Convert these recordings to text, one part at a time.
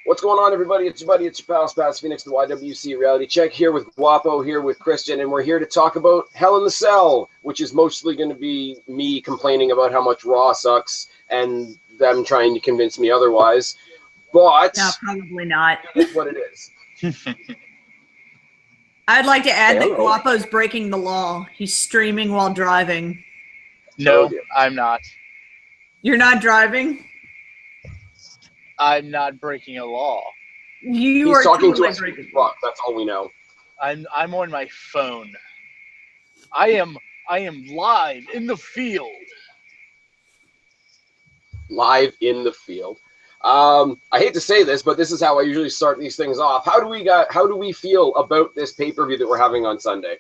What's going on, everybody? It's your buddy, it's your pal, Spaz, Phoenix, the YWC Reality Check, here with Guapo, here with Kristen, and we're here to talk about Hell in the Cell, which is mostly going to be me complaining about how much Raw sucks and them trying to convince me otherwise. But no, probably not. That's what it is. I'd like to add that Guapo's breaking the law. He's streaming while driving. No, I'm not. You're not driving? I'm not breaking a law. He's are talking totally to us. breaking. That's all we know. I'm on my phone. I am live in the field. Live in the field. I hate to say this, but this is how I usually start these things off. How do we feel about this pay-per-view that we're having on Sunday?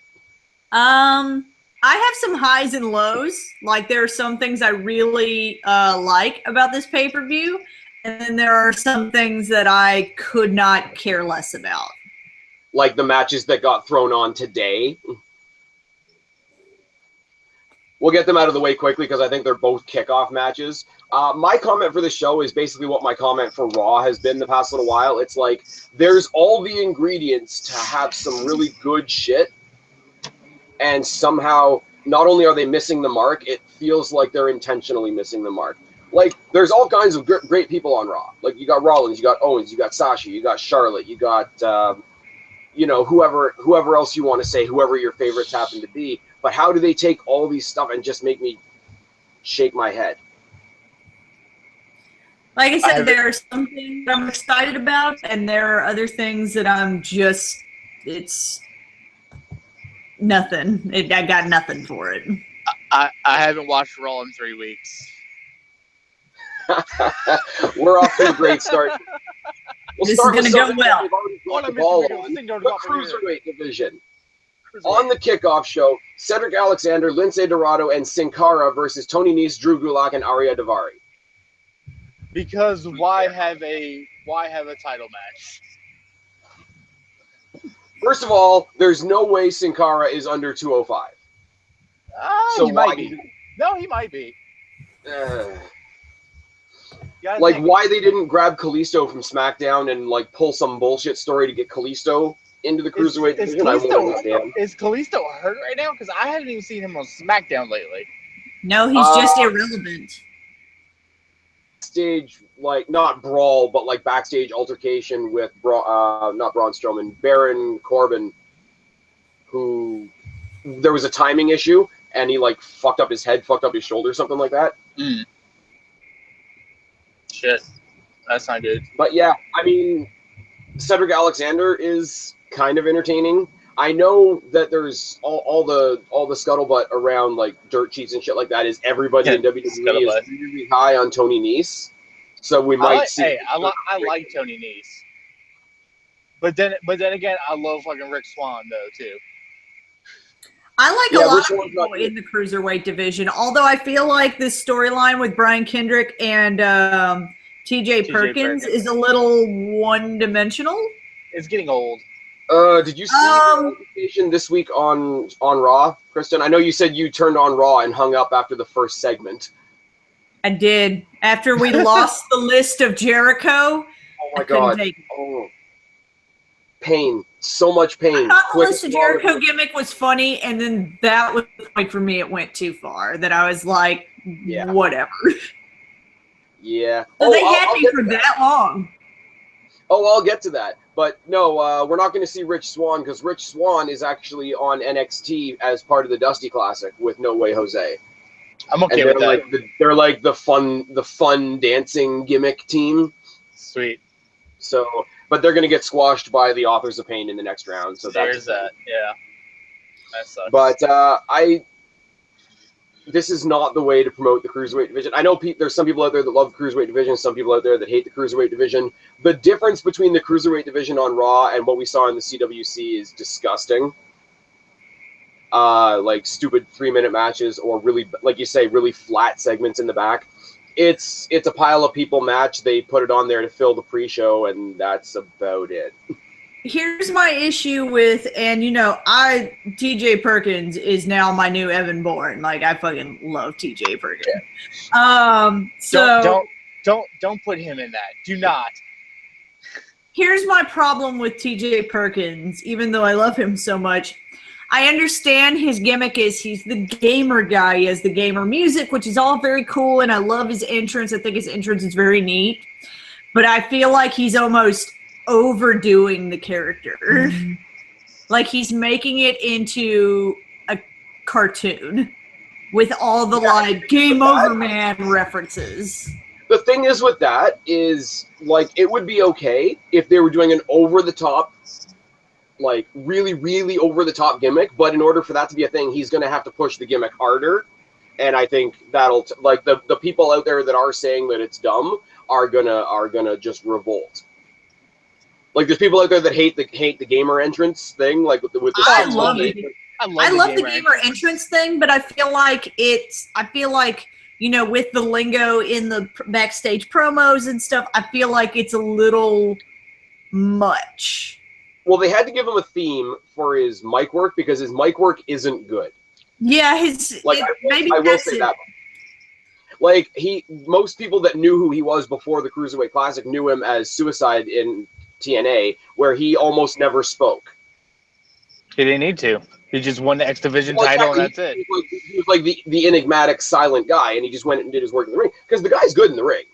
I have some highs and lows. Like, there are some things I really like about this pay-per-view, and then there are some things that I could not care less about. Like the matches that got thrown on today. We'll get them out of the way quickly because I think they're both kickoff matches. My comment for the show is basically what my comment for Raw has been the past little while. It's like, there's all the ingredients to have some really good shit, and somehow, not only are they missing the mark, it feels like they're intentionally missing the mark. Like, there's all kinds of great people on Raw. Like, you got Rollins, you got Owens, you got Sasha, you got Charlotte, you got, whoever else you want to say, whoever your favorites happen to be. But how do they take all these stuff and just make me shake my head? Like I said, there are some things that I'm excited about, and there are other things that I'm just, it's nothing. I got nothing for it. I haven't watched Raw in 3 weeks. We're off to a great start. This is going to go well. The Cruiserweight division. On the kickoff show, Cedric Alexander, Lince Dorado, and Sin Cara versus Tony Nese, Drew Gulak, and Arya Daivari. Because why have a title match? First of all, there's no way Sin Cara is under 205. So he might be. No, he might be. Like, why they didn't grab Kalisto from SmackDown and like pull some bullshit story to get Kalisto into the Cruiserweight division? Is Kalisto hurt right now? Because I haven't even seen him on SmackDown lately. No, he's just irrelevant. Stage, like, not brawl, but like backstage altercation with not Braun Strowman, Baron Corbin, who there was a timing issue and he like fucked up his head, fucked up his shoulder, something like that. Shit, that's not good. But yeah, I mean, Cedric Alexander is kind of entertaining. I know that there's all the scuttlebutt around like dirt sheets and shit like that. Is everybody in WWE is really high on Tony Nese, so we might see. Hey, I like Tony Nese, but then again, I love fucking Rick Swann though too. I like a lot of people in the Cruiserweight division, although I feel like this storyline with Brian Kendrick and TJ Perkins is a little one-dimensional. It's getting old. Did you see the notification this week on Raw, Kristen? I know you said you turned on Raw and hung up after the first segment. I did. After we lost the list of Jericho, oh my God. Pain. So much pain. I thought the list of Jericho gimmick was funny, and then that was like, for me, it went too far. That I was like, whatever. Yeah. So they had me for that long. Oh, I'll get to that. But no, we're not going to see Rich Swann because Rich Swann is actually on NXT as part of the Dusty Classic with No Way Jose. I'm okay with that. They're like the fun dancing gimmick team. Sweet. So, but they're going to get squashed by the Authors of Pain in the next round. So there's that. Yeah. That sucks. But this is not the way to promote the Cruiserweight division. I know there's some people out there that love the Cruiserweight division, some people out there that hate the Cruiserweight division. The difference between the Cruiserweight division on Raw and what we saw in the CWC is disgusting. Like stupid 3-minute matches or really, like you say, really flat segments in the back. It's a pile of people match. They put it on there to fill the pre-show, and that's about it. Here's my issue with, and TJ Perkins is now my new Evan Bourne. Like, I fucking love TJ Perkins. Don't put him in that. Do not. Here's my problem with TJ Perkins, even though I love him so much. I understand his gimmick is he's the gamer guy. He has the gamer music, which is all very cool, and I love his entrance. I think his entrance is very neat. But I feel like he's almost overdoing the character. Mm-hmm. Like he's making it into a cartoon with all the like game over man references. The thing is with that is like it would be okay if they were doing an over the top, like really, really over the top gimmick, but in order for that to be a thing, he's gonna have to push the gimmick harder. And I think that'll like the people out there that are saying that it's dumb are gonna just revolt. Like there's people out there that hate the gamer entrance thing, like with the I love the gamer entrance thing, but I feel like you know, with the lingo in the backstage promos and stuff, I feel like it's a little much. Well, they had to give him a theme for his mic work because his mic work isn't good. Yeah, I will say that. Like most people that knew who he was before the Cruiserweight Classic knew him as Suicide in TNA, where he almost never spoke. He didn't need to. He just won the X Division title, and that's it. He was like the enigmatic silent guy, and he just went and did his work in the ring because the guy's good in the ring.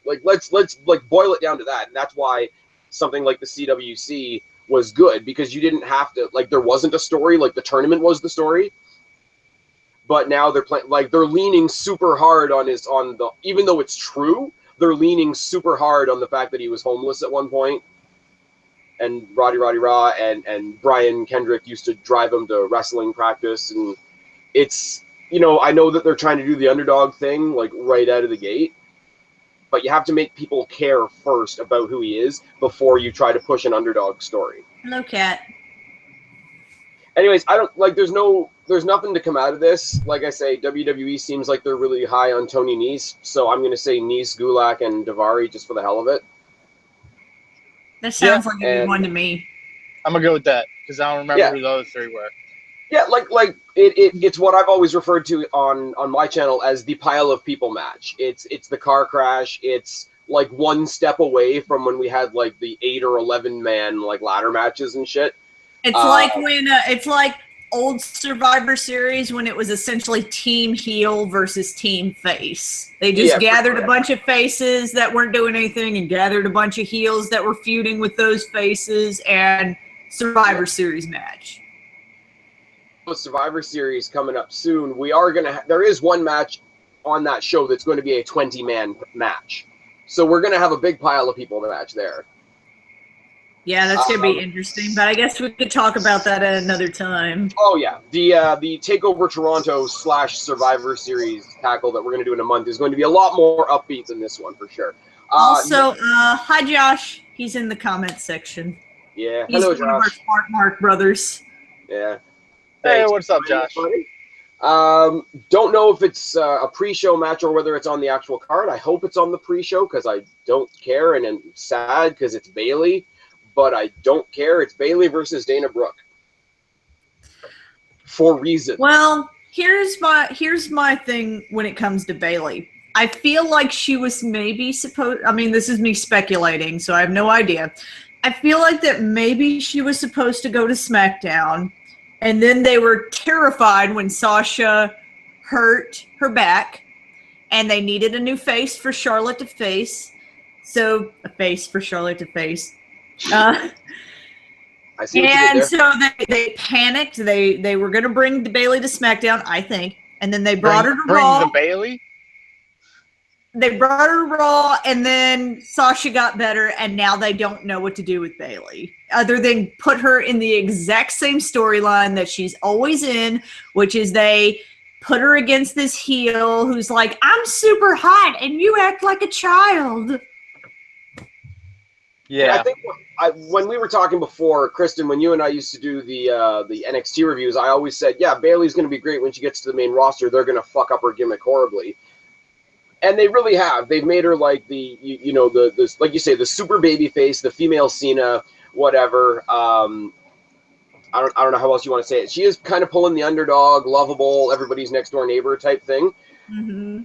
Like let's like boil it down to that, and that's why something like the CWC was good, because you didn't have to, like, there wasn't a story, like the tournament was the story. But now they're playing, like, they're leaning super hard on even though it's true, they're leaning super hard on the fact that he was homeless at one point. And Roddy Raw and Brian Kendrick used to drive him to wrestling practice. And it's, you know, I know that they're trying to do the underdog thing, like, right out of the gate. But you have to make people care first about who he is before you try to push an underdog story. Hello, Cat. Anyways, I don't, like, there's nothing to come out of this. Like I say, WWE seems like they're really high on Tony Nese, so I'm going to say Nese, Gulak, and Daivari just for the hell of it. That sounds like a good one to me. I'm going to go with that, because I don't remember who those three were. Yeah, like it's what I've always referred to on my channel as the pile of people match. It's the car crash. It's like one step away from when we had like the 8 or 11 man like ladder matches and shit. It's like when it's like old Survivor Series when it was essentially team heel versus team face. They just gathered a bunch of faces that weren't doing anything and gathered a bunch of heels that were feuding with those faces, and Survivor Series match. Survivor Series coming up soon. We are gonna. There is one match on that show that's going to be a 20-man match, so we're gonna have a big pile of people match there. Yeah, that's gonna be interesting. But I guess we could talk about that at another time. Oh yeah, the Takeover Toronto / Survivor Series tackle that we're gonna do in a month is going to be a lot more upbeat than this one for sure. Also, hi Josh. He's in the comments section. Yeah, he's hello one of our Smart Mark brothers. Yeah. Hey, what's up, Josh? Don't know if it's a pre-show match or whether it's on the actual card. I hope it's on the pre-show because I don't care, and I'm sad because it's Bayley, but I don't care. It's Bayley versus Dana Brooke for reasons. Well, here's my thing when it comes to Bayley. I feel like she was maybe supposed. I mean, this is me speculating, so I have no idea. I feel like that maybe she was supposed to go to SmackDown. And then they were terrified when Sasha hurt her back, and they needed a new face for Charlotte to face. So a face for Charlotte to face. I see. And so they panicked. They were going to bring Bayley to SmackDown, I think, and then they brought her to Raw. Bring the Bayley. They brought her to Raw, and then Sasha got better, and now they don't know what to do with Bayley other than put her in the exact same storyline that she's always in, which is they put her against this heel who's like, I'm super hot, and you act like a child. Yeah. I think when we were talking before, Kristen, when you and I used to do the NXT reviews, I always said, yeah, Bayley's going to be great when she gets to the main roster. They're going to fuck up her gimmick horribly. And they really have. They've made her like the like you say, the super baby face, the female Cena, whatever. I don't know how else you want to say it. She is kind of pulling the underdog, lovable, everybody's next door neighbor type thing. Mm-hmm.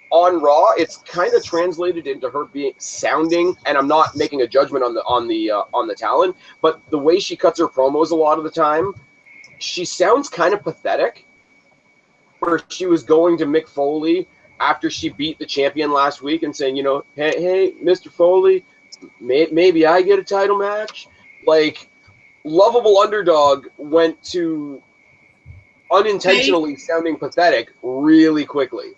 on Raw, it's kind of translated into her sounding, and I'm not making a judgment on the talent, but the way she cuts her promos a lot of the time, she sounds kind of pathetic. Where she was going to Mick Foley after she beat the champion last week and saying, hey, Mr. Foley, maybe I get a title match. Like, lovable underdog went to unintentionally sounding pathetic really quickly.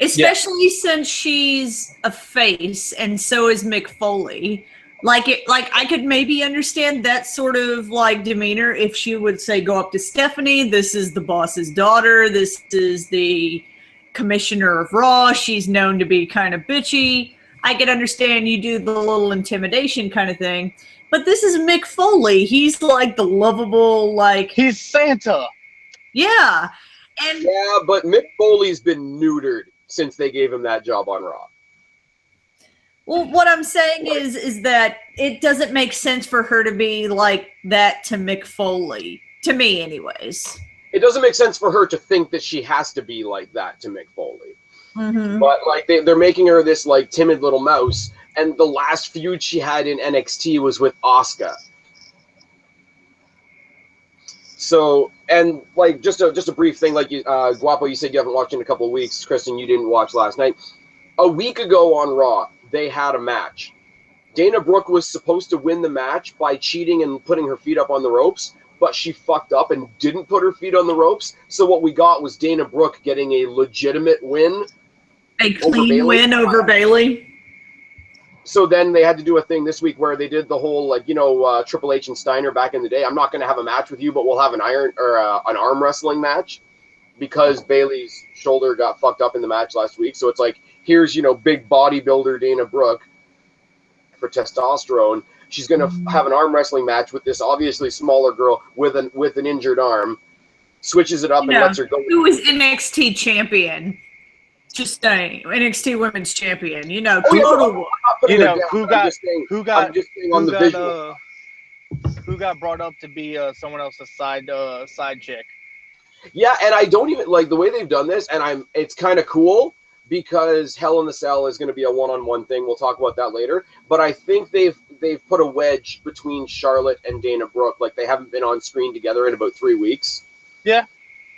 Especially since she's a face and so is Mick Foley. Like I could maybe understand that sort of like demeanor if she would say, go up to Stephanie, this is the boss's daughter, this is the commissioner of Raw, she's known to be kind of bitchy. I could understand you do the little intimidation kind of thing. But this is Mick Foley. He's like the lovable, like, he's Santa. Yeah. And yeah, but Mick Foley's been neutered since they gave him that job on Raw. Well, what I'm saying is that it doesn't make sense for her to be like that to Mick Foley, to me anyways. It doesn't make sense for her to think that she has to be like that to Mick Foley. Mm-hmm. But like they're making her this like timid little mouse, and the last feud she had in NXT was with Asuka. So, and like just a brief thing, like Guapo, you said you haven't watched in a couple of weeks. Kristen, you didn't watch last night. A week ago on Raw, they had a match. Dana Brooke was supposed to win the match by cheating and putting her feet up on the ropes, but she fucked up and didn't put her feet on the ropes. So what we got was Dana Brooke getting a legitimate win. A clean win over Bayley. So then they had to do a thing this week where they did the whole, like, Triple H and Steiner back in the day. I'm not going to have a match with you, but we'll have an arm wrestling match because Bayley's shoulder got fucked up in the match last week. So it's like, here's, big bodybuilder Dana Brooke for testosterone. She's going to have an arm wrestling match with this obviously smaller girl with an injured arm, switches it up and lets her go. Who is NXT champion? Just saying, NXT Women's Champion. Who got brought up to be someone else's side chick. Yeah, and I don't even like the way they've done this, and it's kind of cool because Hell in the Cell is going to be a one-on-one thing. We'll talk about that later. But I think they've put a wedge between Charlotte and Dana Brooke. Like they haven't been on screen together in about 3 weeks. Yeah.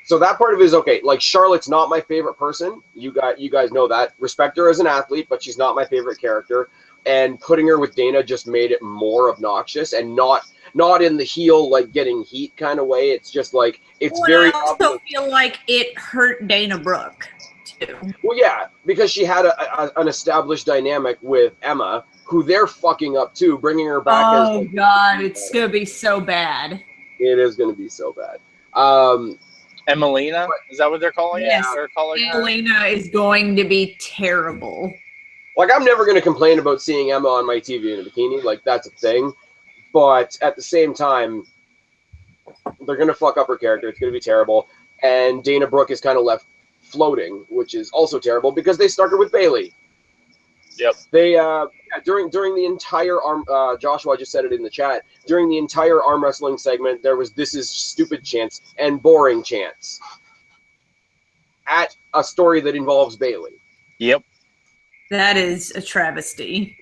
So that part of it is okay. Like Charlotte's not my favorite person. You guys know that. Respect her as an athlete, but she's not my favorite character. And putting her with Dana just made it more obnoxious and not in the heel like getting heat kind of way. It's just like it's very. I also feel like it hurt Dana Brooke too. Well, yeah, because she had an established dynamic with Emma, who they're fucking up too, bringing her back. Oh God, it's gonna be so bad. It is gonna be so bad. Emelina? Is that what they're calling yes. it? Emelina is going to be terrible. Like, I'm never going to complain about seeing Emma on my TV in a bikini. Like, that's a thing. But at the same time, they're going to fuck up her character. It's going to be terrible. And Dana Brooke is kind of left floating, which is also terrible because they started with Bayley. Yep. They during the entire Joshua just said it in the chat. During the entire arm wrestling segment, there was "This is stupid" chants and boring chants at a story that involves Bayley. Yep. That is a travesty.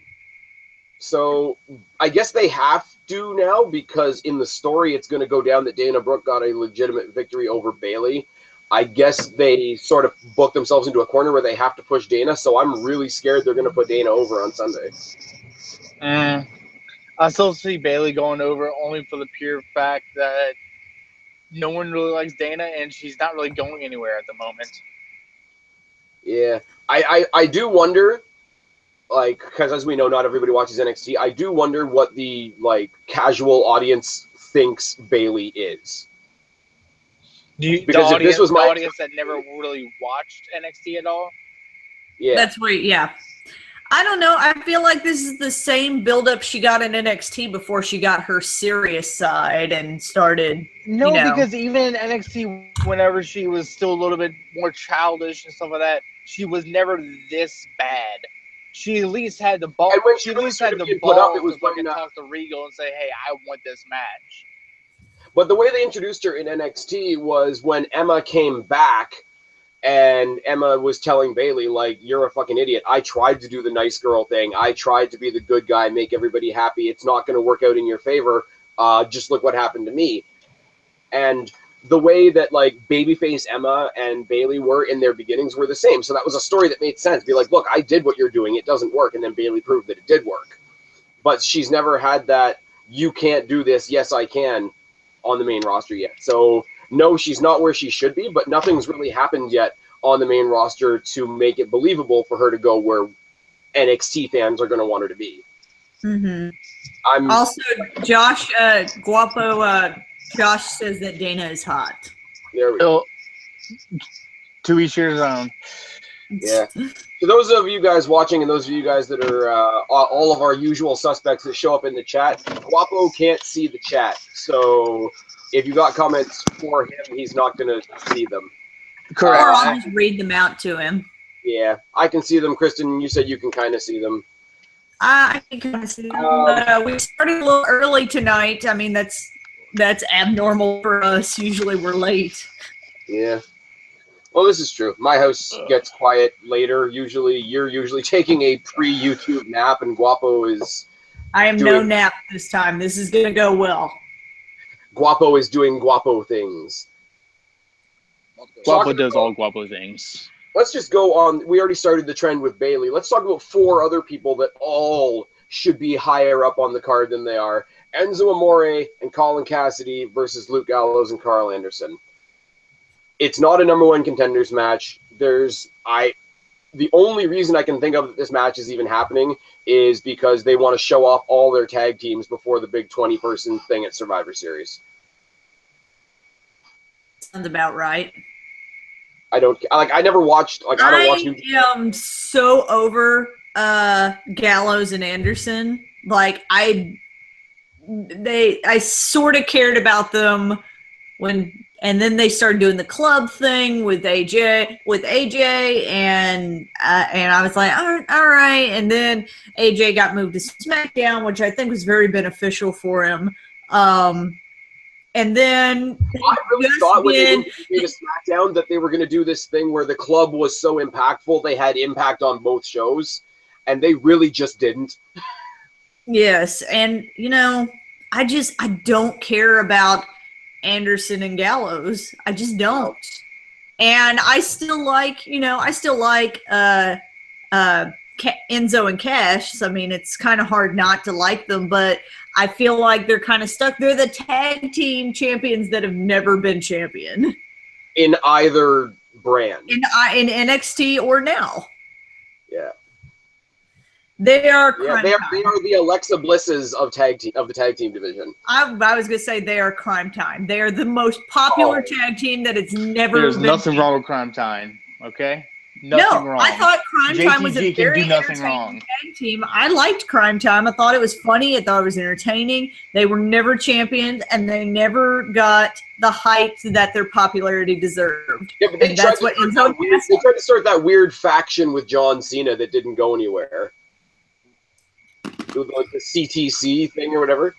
So I guess they have to now because in the story it's going to go down that Dana Brooke got a legitimate victory over Bayley. I guess they sort of booked themselves into a corner where they have to push Dana, so I'm really scared they're going to put Dana over on Sunday. I still see Bayley going over only for the pure fact that no one really likes Dana, and she's not really going anywhere at the moment. Yeah. I do wonder, like, because as we know, not everybody watches NXT, I do wonder what the, like, casual audience thinks Bayley is. The audience that never really watched NXT at all? Yeah. That's weird, yeah. I don't know. I feel like this is the same buildup she got in NXT before she got her serious side and started. No, because even in NXT, whenever she was still a little bit more childish and stuff like that, she was never this bad. She at least had the ball. And when she at least had the put ball up, it was to fucking talk to Regal and say, "Hey, I want this match." But the way they introduced her in NXT was when Emma came back. And Emma was telling Bailey, like, you're a fucking idiot. I tried to do the nice girl thing. I tried to be the good guy, make everybody happy. It's not going to work out in your favor. Just look what happened to me. And the way that, like, babyface Emma and Bailey were in their beginnings were the same. So that was a story that made sense. Be like, look, I did what you're doing. It doesn't work. And then Bailey proved that it did work. But she's never had that, you can't do this, yes, I can, on the main roster yet. So, no, she's not where she should be, but nothing's really happened yet on the main roster to make it believable for her to go where NXT fans are going to want her to be. Mm-hmm. Also, Josh, Guapo, Josh says that Dana is hot. There we go. To each your own. Yeah. So those of you guys watching and those of you guys that are all of our usual suspects that show up in the chat, Guapo can't see the chat. So if you got comments for him, he's not going to see them. Correct. Or I'll just read them out to him. Yeah, I can see them. Kristen, you said you can kind of see them. I can kind of see them. But we started a little early tonight. I mean, that's abnormal for us. Usually we're late. Yeah. Well, this is true. My house gets quiet later. Usually, you're usually taking a pre-YouTube nap, and Guapo is... I am no nap this time. This is going to go well. Guapo is doing Guapo things. Guapo does all Guapo things. Let's just go on. We already started the trend with Bailey. Let's talk about 4 other people that all should be higher up on the card than they are. Enzo Amore and Colin Cassidy versus Luke Gallows and Carl Anderson. It's not a number 1 contenders match. The only reason I can think of that this match is even happening is because they want to show off all their tag teams before the big 20-person thing at Survivor Series. Sounds about right. I never watched. I don't watch. I am so over Gallows and Anderson. Like I sort of cared about them and then they started doing the club thing with AJ, and I was like, all right. And then AJ got moved to SmackDown, which I think was very beneficial for him. And then I really thought when they moved to SmackDown that they were going to do this thing where the club was so impactful they had impact on both shows, and they really just didn't. Yes, and I don't care about Anderson and Gallows. I just don't. And I still like, Enzo and Cash. So, I mean, it's kind of hard not to like them, but I feel like they're kind of stuck. They're the tag team champions that have never been champion. In either brand. In NXT or now. Yeah. They are they are the Alexa Blisses of the tag team division. I was gonna say they are Crime Time. They are the most popular tag team that it's never There's been. Nothing wrong with Crime Time, okay? Nothing wrong. I thought Crime Time was a very entertaining tag team. I liked Crime Time. I thought it was funny. I thought it was entertaining. They were never champions, and they never got the hype that their popularity deserved. Yeah, but they tried to start that weird faction with John Cena that didn't go anywhere. Like the CTC thing or whatever.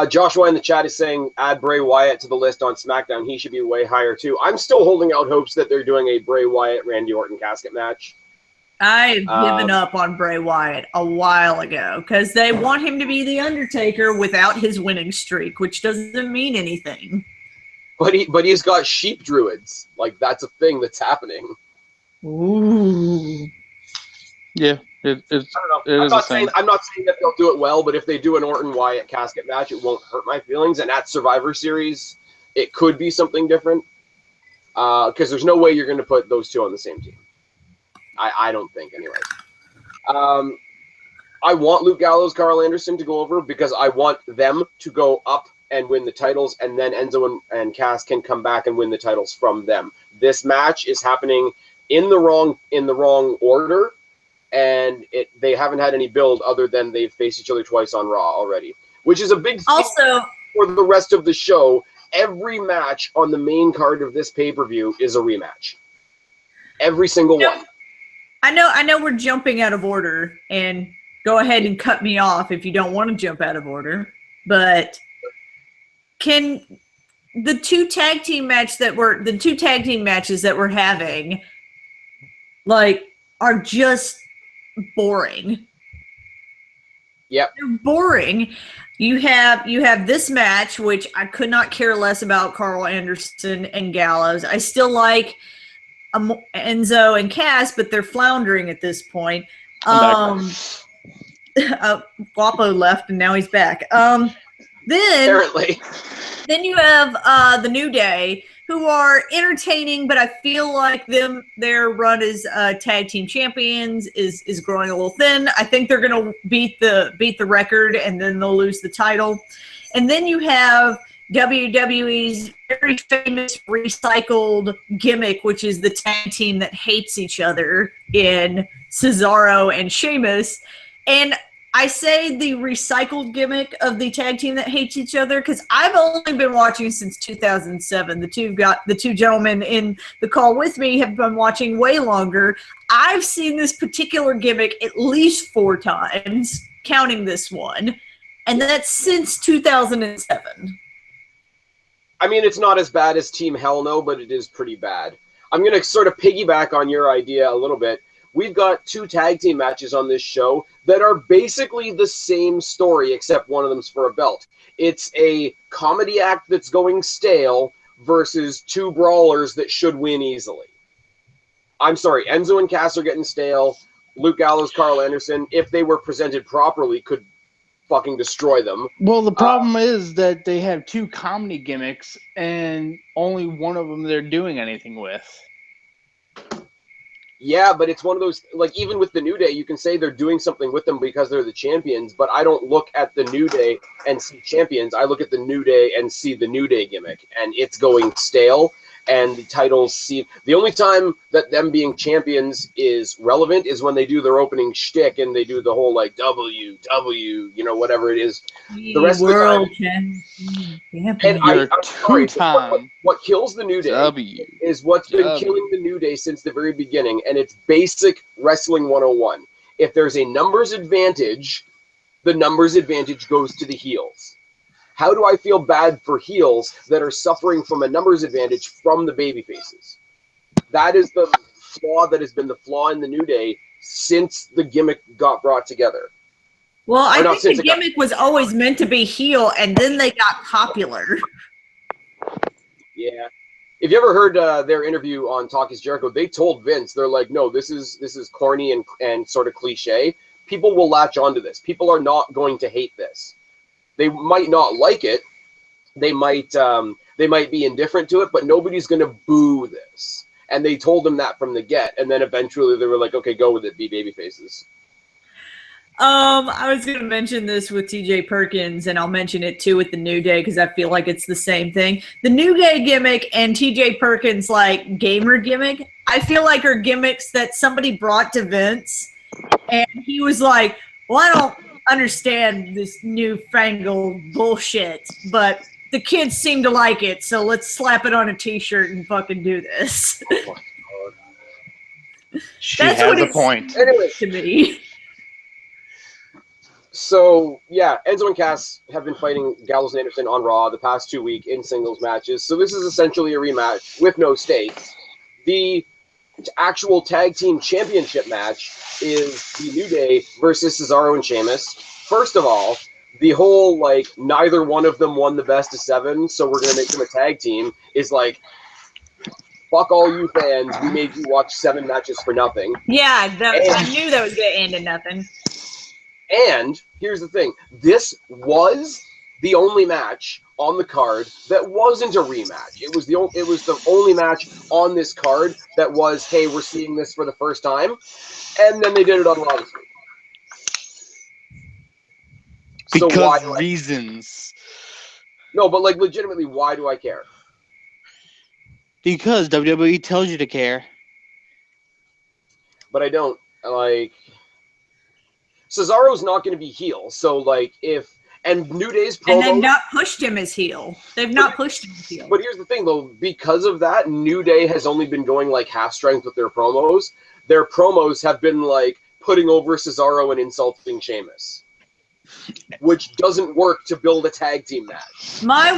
Joshua in the chat is saying add Bray Wyatt to the list on SmackDown. He should be way higher too. I'm still holding out hopes that they're doing a Bray Wyatt Randy Orton casket match. I've given up on Bray Wyatt a while ago because they want him to be the Undertaker without his winning streak, which doesn't mean anything. But he's got sheep druids. Like that's a thing that's happening. Ooh. Yeah. I don't know. I'm not saying that they'll do it well, but if they do an Orton Wyatt casket match, it won't hurt my feelings. And at Survivor Series, it could be something different. Because there's no way you're going to put those two on the same team. I don't think, anyway. I want Luke Gallows, Carl Anderson to go over because I want them to go up and win the titles, and then Enzo and Cass can come back and win the titles from them. This match is happening in the wrong order. And they haven't had any build other than they've faced each other twice on Raw already, which is a big thing for the rest of the show. Every match on the main card of this pay-per-view is a rematch. Every single one. I know we're jumping out of order, and go ahead and cut me off if you don't want to jump out of order. But the two tag team matches that we're having, like, are just boring. Yep. They're boring. You have this match, which I could not care less about Carl Anderson and Gallows. I still like Enzo and Cass, but they're floundering at this point. Guapo left and now he's back. Apparently. Then you have the New Day, who are entertaining, but I feel like their run as tag team champions is growing a little thin. I think they're going to beat the record and then they'll lose the title. And then you have WWE's very famous recycled gimmick, which is the tag team that hates each other in Cesaro and Sheamus. And I say the recycled gimmick of the tag team that hates each other because I've only been watching since 2007. The two gentlemen in the call with me have been watching way longer. I've seen this particular gimmick at least 4 times, counting this one, and that's since 2007. I mean, it's not as bad as Team Hell No, but it is pretty bad. I'm going to sort of piggyback on your idea a little bit. We've got 2 tag team matches on this show that are basically the same story, except one of them's for a belt. It's a comedy act that's going stale versus 2 brawlers that should win easily. I'm sorry, Enzo and Cass are getting stale. Luke Gallows, Carl Anderson, if they were presented properly, could fucking destroy them. Well, the problem is that they have 2 comedy gimmicks and only one of them they're doing anything with. Yeah, but it's one of those, like, even with the New Day, you can say they're doing something with them because they're the champions, but I don't look at the New Day and see champions. I look at the New Day and see the New Day gimmick, and it's going stale, and the titles seem... The only time that them being champions is relevant is when they do their opening shtick and they do the whole, like, W, you know, whatever it is. The rest of the time... And I'm sorry, what kills the New Day is what's been killing the New Day since the very beginning, and it's basic Wrestling 101. If there's a numbers advantage, the numbers advantage goes to the heels. How do I feel bad for heels that are suffering from a numbers advantage from the baby faces? That is the flaw that has been the flaw in the New Day since the gimmick got brought together. Well, I think the gimmick was always meant to be heel, and then they got popular. Yeah. If you ever heard their interview on Talk is Jericho, they told Vince, they're like, no, this is corny and sort of cliche. People will latch onto this. People are not going to hate this. They might not like it. They might be indifferent to it, but nobody's going to boo this. And they told them that from the get. And then eventually they were like, okay, go with it, be baby faces. I was going to mention this with TJ Perkins, and I'll mention it too with the New Day because I feel like it's the same thing. The New Day gimmick and TJ Perkins, like, gamer gimmick, I feel like are gimmicks that somebody brought to Vince, and he was like, well, I don't understand this newfangled bullshit, but the kids seem to like it, so let's slap it on a t-shirt and fucking do this. Oh, she has a point. Anyway, to me. So, yeah, Enzo and Cass have been fighting Gallows and Anderson on Raw the past 2 weeks in singles matches. So this is essentially a rematch with no stakes. The actual tag team championship match is the New Day versus Cesaro and Sheamus. First of all, the whole, like, neither one of them won the best of 7, so we're going to make them a tag team is like, fuck all you fans. We made you watch 7 matches for nothing. Yeah, I knew that was going to end in nothing. And here's the thing. This was the only match on the card that wasn't a rematch. It was the only match on this card that was, hey, we're seeing this for the first time. And then they did it on Raw this week. Because so why reasons. No, but, like, legitimately, why do I care? Because WWE tells you to care. But I don't. Like, Cesaro's not going to be heel. So, like, and New Day's promo... And they've not pushed him as heel. They've not pushed him as heel. But here's the thing, though. Because of that, New Day has only been going, like, half strength with their promos. Their promos have been, like, putting over Cesaro and insulting Sheamus. which doesn't work to build a tag team match. My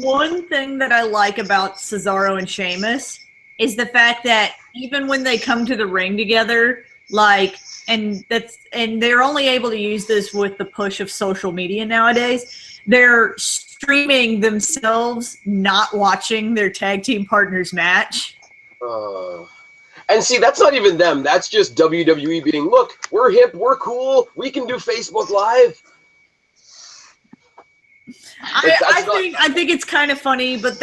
one thing that I like about Cesaro and Sheamus is the fact that even when they come to the ring together, like, and they're only able to use this with the push of social media nowadays, they're streaming themselves not watching their tag team partners match. And see, that's not even them. That's just WWE being, look, we're hip, we're cool, we can do Facebook Live. I think it's kind of funny, but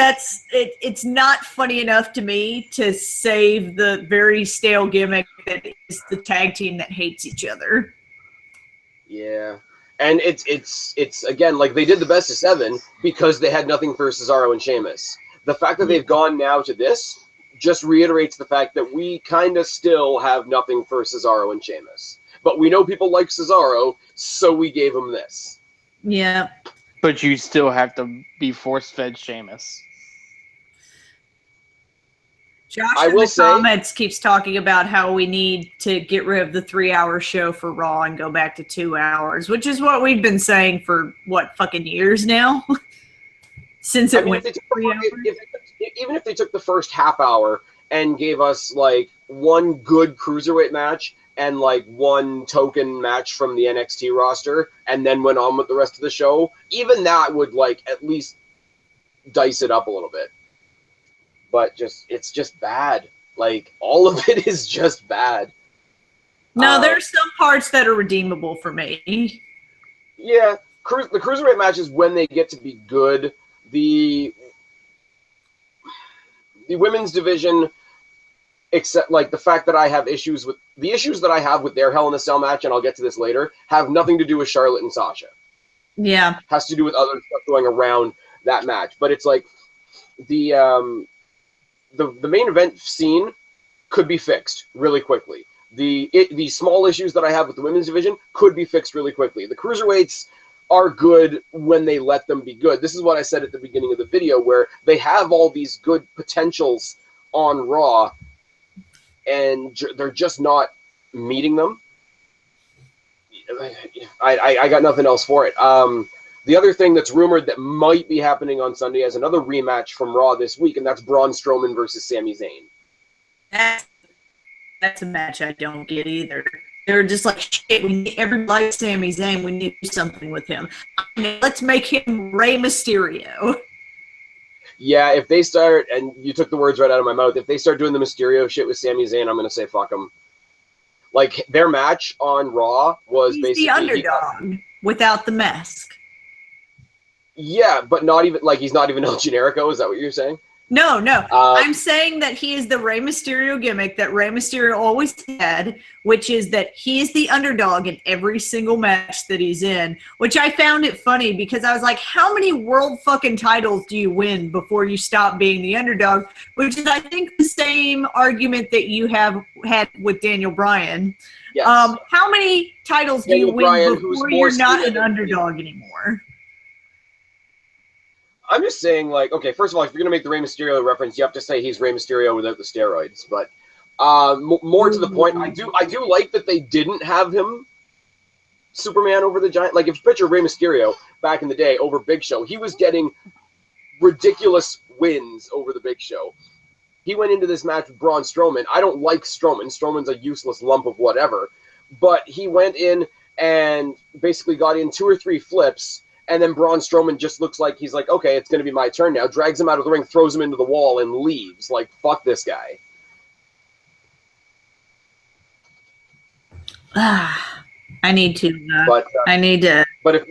it's not funny enough to me to save the very stale gimmick that is the tag team that hates each other. Yeah. And it's again, like, they did the best of 7 because they had nothing for Cesaro and Sheamus. The fact that they've gone now to this just reiterates the fact that we kind of still have nothing for Cesaro and Sheamus. But we know people like Cesaro, so we gave him this. Yeah. But you still have to be force-fed Sheamus. Josh in the comments keeps talking about how we need to get rid of the 3-hour show for Raw and go back to 2 hours, which is what we've been saying for, fucking years now? Since it went 3 hours? Even if they took the first half hour and gave us, like, one good cruiserweight match and, like, one token match from the NXT roster and then went on with the rest of the show, even that would, like, at least dice it up a little bit. But it's just bad. Like, all of it is just bad. No, there's some parts that are redeemable for me. Yeah, the cruiserweight matches, when they get to be good, the women's division, except, like, the fact that I have issues with that I have with their Hell in a Cell match, and I'll get to this later, have nothing to do with Charlotte and Sasha. Yeah, has to do with other stuff going around that match. But it's like the main event scene could be fixed really quickly. The small issues that I have with the women's division could be fixed really quickly. The cruiserweights are good when they let them be good. This is what I said at the beginning of the video, where they have all these good potentials on Raw, and they're just not meeting them. I got nothing else for it. The other thing that's rumored that might be happening on Sunday is another rematch from Raw this week, and that's Braun Strowman versus Sami Zayn. That's a match I don't get either. They're just like, shit, everybody likes Sami Zayn. We need to do something with him. Let's make him Rey Mysterio. Yeah, if they start, and you took the words right out of my mouth, if they start doing the Mysterio shit with Sami Zayn, I'm going to say fuck them. Like, their match on Raw was basically... the underdog without the mask. Yeah, but not even, like, he's not even El Generico, is that what you're saying? No. I'm saying that he is the Rey Mysterio gimmick that Rey Mysterio always had, which is that he is the underdog in every single match that he's in, which I found it funny because I was like, how many world fucking titles do you win before you stop being the underdog? Which is, I think, the same argument that you have had with Daniel Bryan. Yes. How many titles do you win before you're not an underdog anymore? I'm just saying, like, okay, first of all, if you're going to make the Rey Mysterio reference, you have to say he's Rey Mysterio without the steroids. But more to the point, I do like that they didn't have him Superman over the Giant. Like, if you picture Rey Mysterio back in the day over Big Show, he was getting ridiculous wins over the Big Show. He went into this match with Braun Strowman. I don't like Strowman. Strowman's a useless lump of whatever. But he went in and basically got in 2 or 3 flips. And then Braun Strowman just looks like he's like, okay, it's going to be my turn now. Drags him out of the ring, throws him into the wall, and leaves. Like, fuck this guy. I need to. But if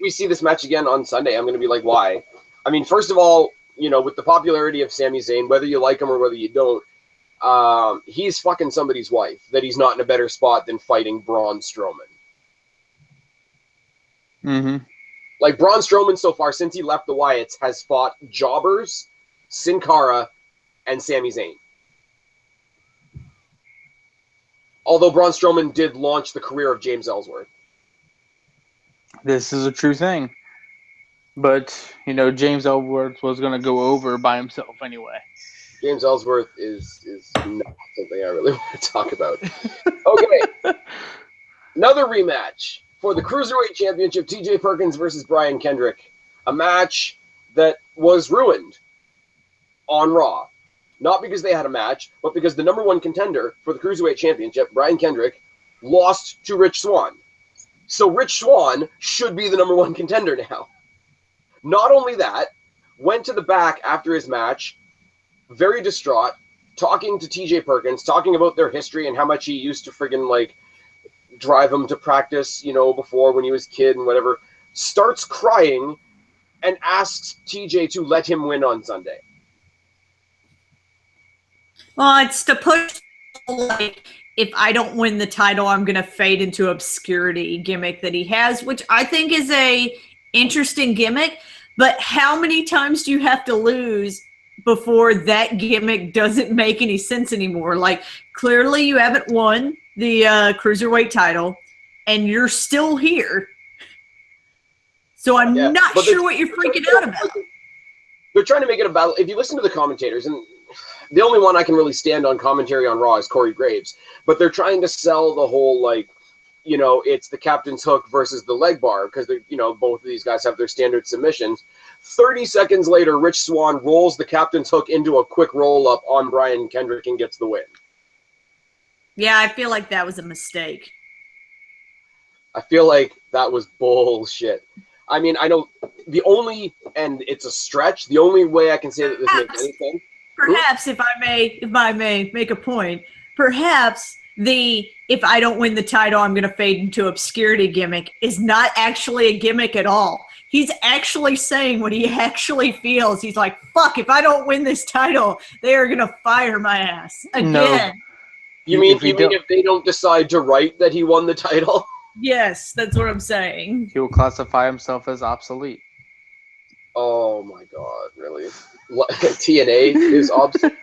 we see this match again on Sunday, I'm going to be like, why? I mean, first of all, you know, with the popularity of Sami Zayn, whether you like him or whether you don't, he's fucking somebody's wife. That he's not in a better spot than fighting Braun Strowman. Mm-hmm. Like, Braun Strowman so far, since he left the Wyatts, has fought Jobbers, Sin Cara, and Sami Zayn. Although Braun Strowman did launch the career of James Ellsworth. This is a true thing. But, you know, James Ellsworth was going to go over by himself anyway. James Ellsworth is not something I really want to talk about. Okay. Another rematch. for the Cruiserweight Championship, TJ Perkins versus Brian Kendrick. A match that was ruined on Raw. Not because they had a match, but because the number one contender for the Cruiserweight Championship, Brian Kendrick, lost to Rich Swann. So Rich Swann should be the number one contender now. Not only that, went to the back after his match, very distraught, talking to TJ Perkins, talking about their history and how much he used to friggin' like drive him to practice, you know, before when he was a kid and whatever. Starts crying and asks TJ to let him win on Sunday. Well, it's to push, like, if I don't win the title, I'm going to fade into obscurity gimmick that he has, which I think is a interesting gimmick. But how many times do you have to lose before that gimmick doesn't make any sense anymore? Like, clearly you haven't won the Cruiserweight title, and you're still here. So I'm not sure what you're freaking out about. They're trying to make it a battle. If you listen to the commentators, and the only one I can really stand on commentary on Raw is Corey Graves, but they're trying to sell the whole, like, you know, it's the captain's hook versus the leg bar because, you know, both of these guys have their standard submissions. 30 seconds later, Rich Swann rolls the captain's hook into a quick roll-up on Brian Kendrick and gets the win. Yeah, I feel like that was a mistake. I feel like that was bullshit. I mean, I know the only, and it's a stretch, the only way I can say that this makes any sense. Perhaps, if I may make a point, perhaps the if I don't win the title, I'm going to fade into obscurity gimmick is not actually a gimmick at all. He's actually saying what he actually feels. He's like, fuck, if I don't win this title, they are going to fire my ass again. No. You mean if they don't decide to write that he won the title? Yes, that's what I'm saying. He will classify himself as obsolete. Oh my god, really? TNA is obsolete?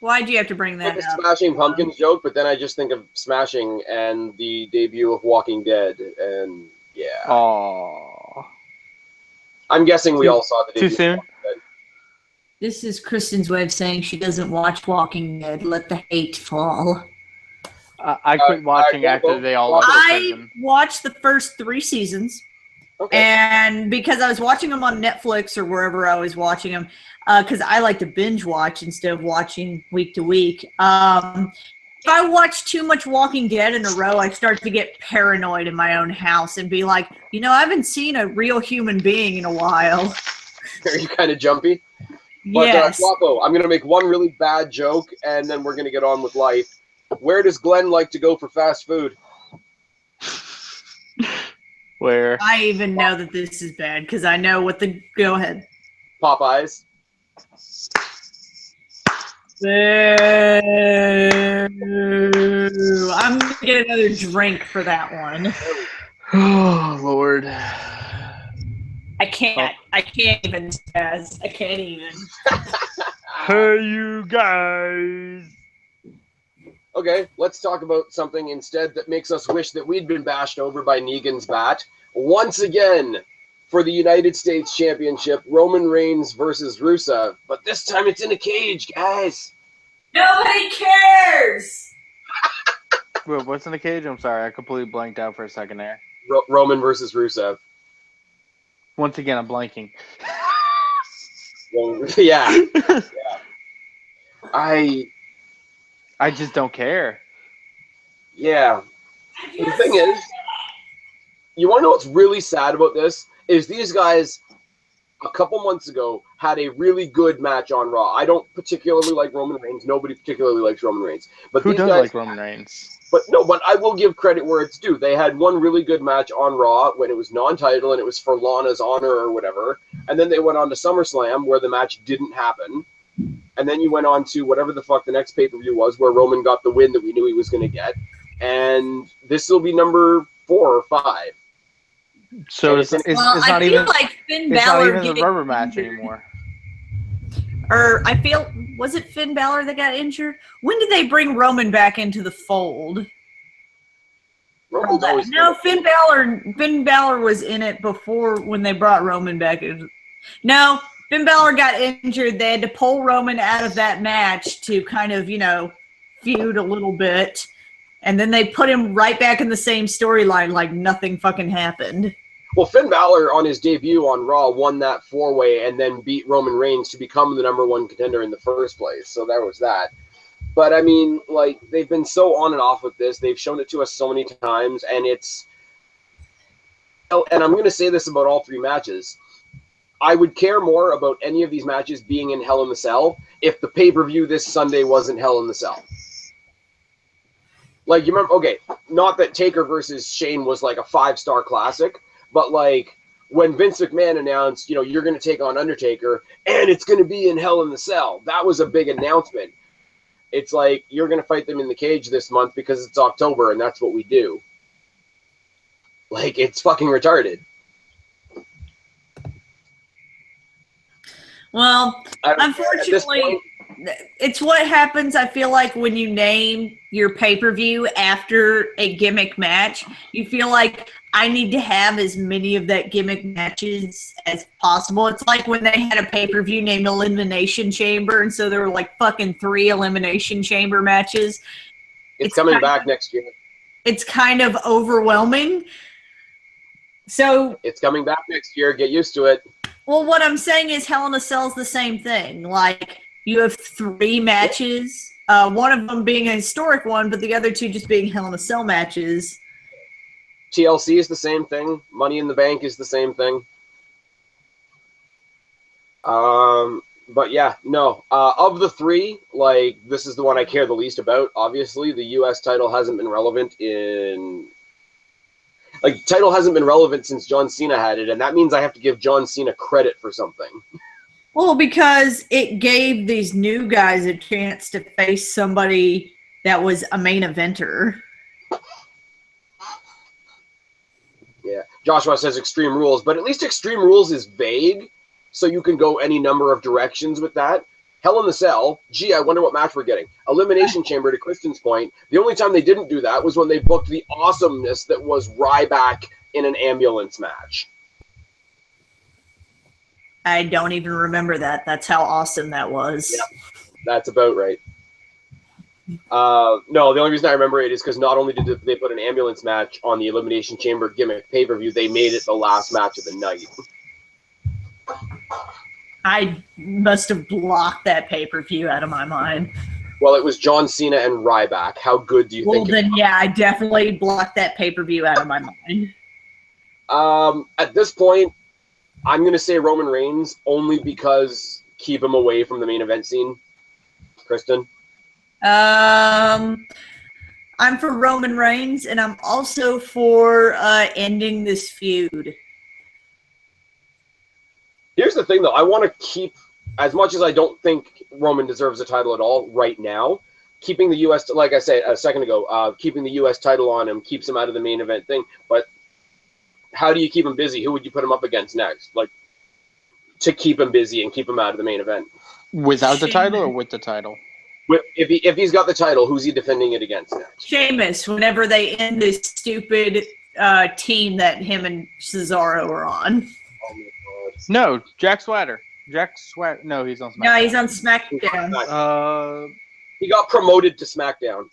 Why'd you have to bring that like up? a Smashing Pumpkins joke, but then I just think of Smashing and the debut of Walking Dead, and yeah. Aww. I'm guessing we all saw the debut. Too soon? Of Walking Dead. This is Kristen's way of saying she doesn't watch Walking Dead. Let the hate fall. I quit watching after they all left the I prison. watched the first 3 seasons. Okay. And because I was watching them on Netflix or wherever I was watching them, because I like to binge watch instead of watching week to week. If I watch too much Walking Dead in a row, I start to get paranoid in my own house and be like, you know, I haven't seen a real human being in a while. Are you kind of jumpy? But, Yes. Guapo, I'm going to make one really bad joke, and then we're going to get on with life. Where does Glenn like to go for fast food? Where? I even know that this is bad because I know what the. Go ahead. Popeyes. Boo. I'm going to get another drink for that one. Oh, Lord. I can't even, Spaz. I can't even. Hey, you guys. Okay, let's talk about something instead that makes us wish that we'd been bashed over by Negan's bat. Once again, for the United States Championship, Roman Reigns versus Rusev. But this time it's in a cage, guys. Nobody cares! Wait, what's in the cage? I'm sorry. I completely blanked out for a second there. Roman versus Rusev. Once again, I'm blanking. Yeah. I just don't care. Yeah. The thing is, you want to know what's really sad about this? Is these guys, a couple months ago, had a really good match on Raw. I don't particularly like Roman Reigns. Nobody particularly likes Roman Reigns. But Who these does guys, like Roman Reigns? But I will give credit where it's due. They had one really good match on Raw when it was non-title and it was for Lana's honor or whatever. And then they went on to SummerSlam where the match didn't happen. And then you went on to whatever the fuck the next pay-per-view was where Roman got the win that we knew he was going to get. And this will be number 4 or 5. So it's I not feel even like Finn it's not Balor even a getting rubber match injured. anymore. Or I feel, was it Finn Balor that got injured? When did they bring Roman back into the fold? Roman's always No, Finn Balor was in it before when they brought Roman back in. No, Finn Balor got injured. They had to pull Roman out of that match to kind of, feud a little bit. And then they put him right back in the same storyline like nothing fucking happened. Well, Finn Balor on his debut on Raw won that 4-way and then beat Roman Reigns to become the #1 contender in the first place. So there was that. But I mean, like, they've been so on and off with this. They've shown it to us so many times, and it's. Oh, and I'm going to say this about all 3 matches. I would care more about any of these matches being in Hell in the Cell if the pay-per-view this Sunday wasn't Hell in the Cell. Like, you remember, okay, not that Taker versus Shane was like a 5-star classic, but like when Vince McMahon announced, you know, you're going to take on Undertaker and it's going to be in Hell in the Cell. That was a big announcement. It's like, you're going to fight them in the cage this month because it's October and that's what we do. Like, it's fucking retarded. Well, unfortunately, it's what happens, I feel like, when you name your pay-per-view after a gimmick match. You feel like, I need to have as many of that gimmick matches as possible. It's like when they had a pay-per-view named Elimination Chamber, and so there were like fucking 3 Elimination Chamber matches. It's coming back next year. It's kind of overwhelming. So it's coming back next year. Get used to it. Well, what I'm saying is Hell in a Cell's the same thing. Like, you have 3 matches, one of them being a historic one, but the other 2 just being Hell in a Cell matches. TLC is the same thing. Money in the Bank is the same thing. But yeah, no. Of the 3, like, this is the one I care the least about. Obviously, the U.S. title hasn't been relevant in... Like, title hasn't been relevant since John Cena had it, and that means I have to give John Cena credit for something. Well, because it gave these new guys a chance to face somebody that was a main eventer. Yeah. Joshua says Extreme Rules, but at least Extreme Rules is vague, so you can go any number of directions with that. Hell in the Cell, gee, I wonder what match we're getting. Elimination Chamber, to Kristen's point, the only time they didn't do that was when they booked the awesomeness that was Ryback in an ambulance match. I don't even remember that. That's how awesome that was. Yeah, that's about right. No, the only reason I remember it is because not only did they put an ambulance match on the Elimination Chamber gimmick pay-per-view, they made it the last match of the night. I must have blocked that pay-per-view out of my mind. Well, it was John Cena and Ryback. How good do you think? Well, then, yeah, I definitely blocked that pay-per-view out of my mind. At this point, I'm going to say Roman Reigns only because keep him away from the main event scene. Kristen? I'm for Roman Reigns, and I'm also for ending this feud. Here's the thing, though. I want to keep, as much as I don't think Roman deserves a title at all right now, keeping the U.S., like I said a second ago, keeping the U.S. title on him keeps him out of the main event thing. But how do you keep him busy? Who would you put him up against next? Like, to keep him busy and keep him out of the main event. Without the title or with the title? If he's got the title, who's he defending it against next? Sheamus, whenever they end this stupid team that him and Cesaro are on. Oh my God. No, Jack Swagger. No, he's on SmackDown. No, he's on SmackDown. He got promoted to SmackDown.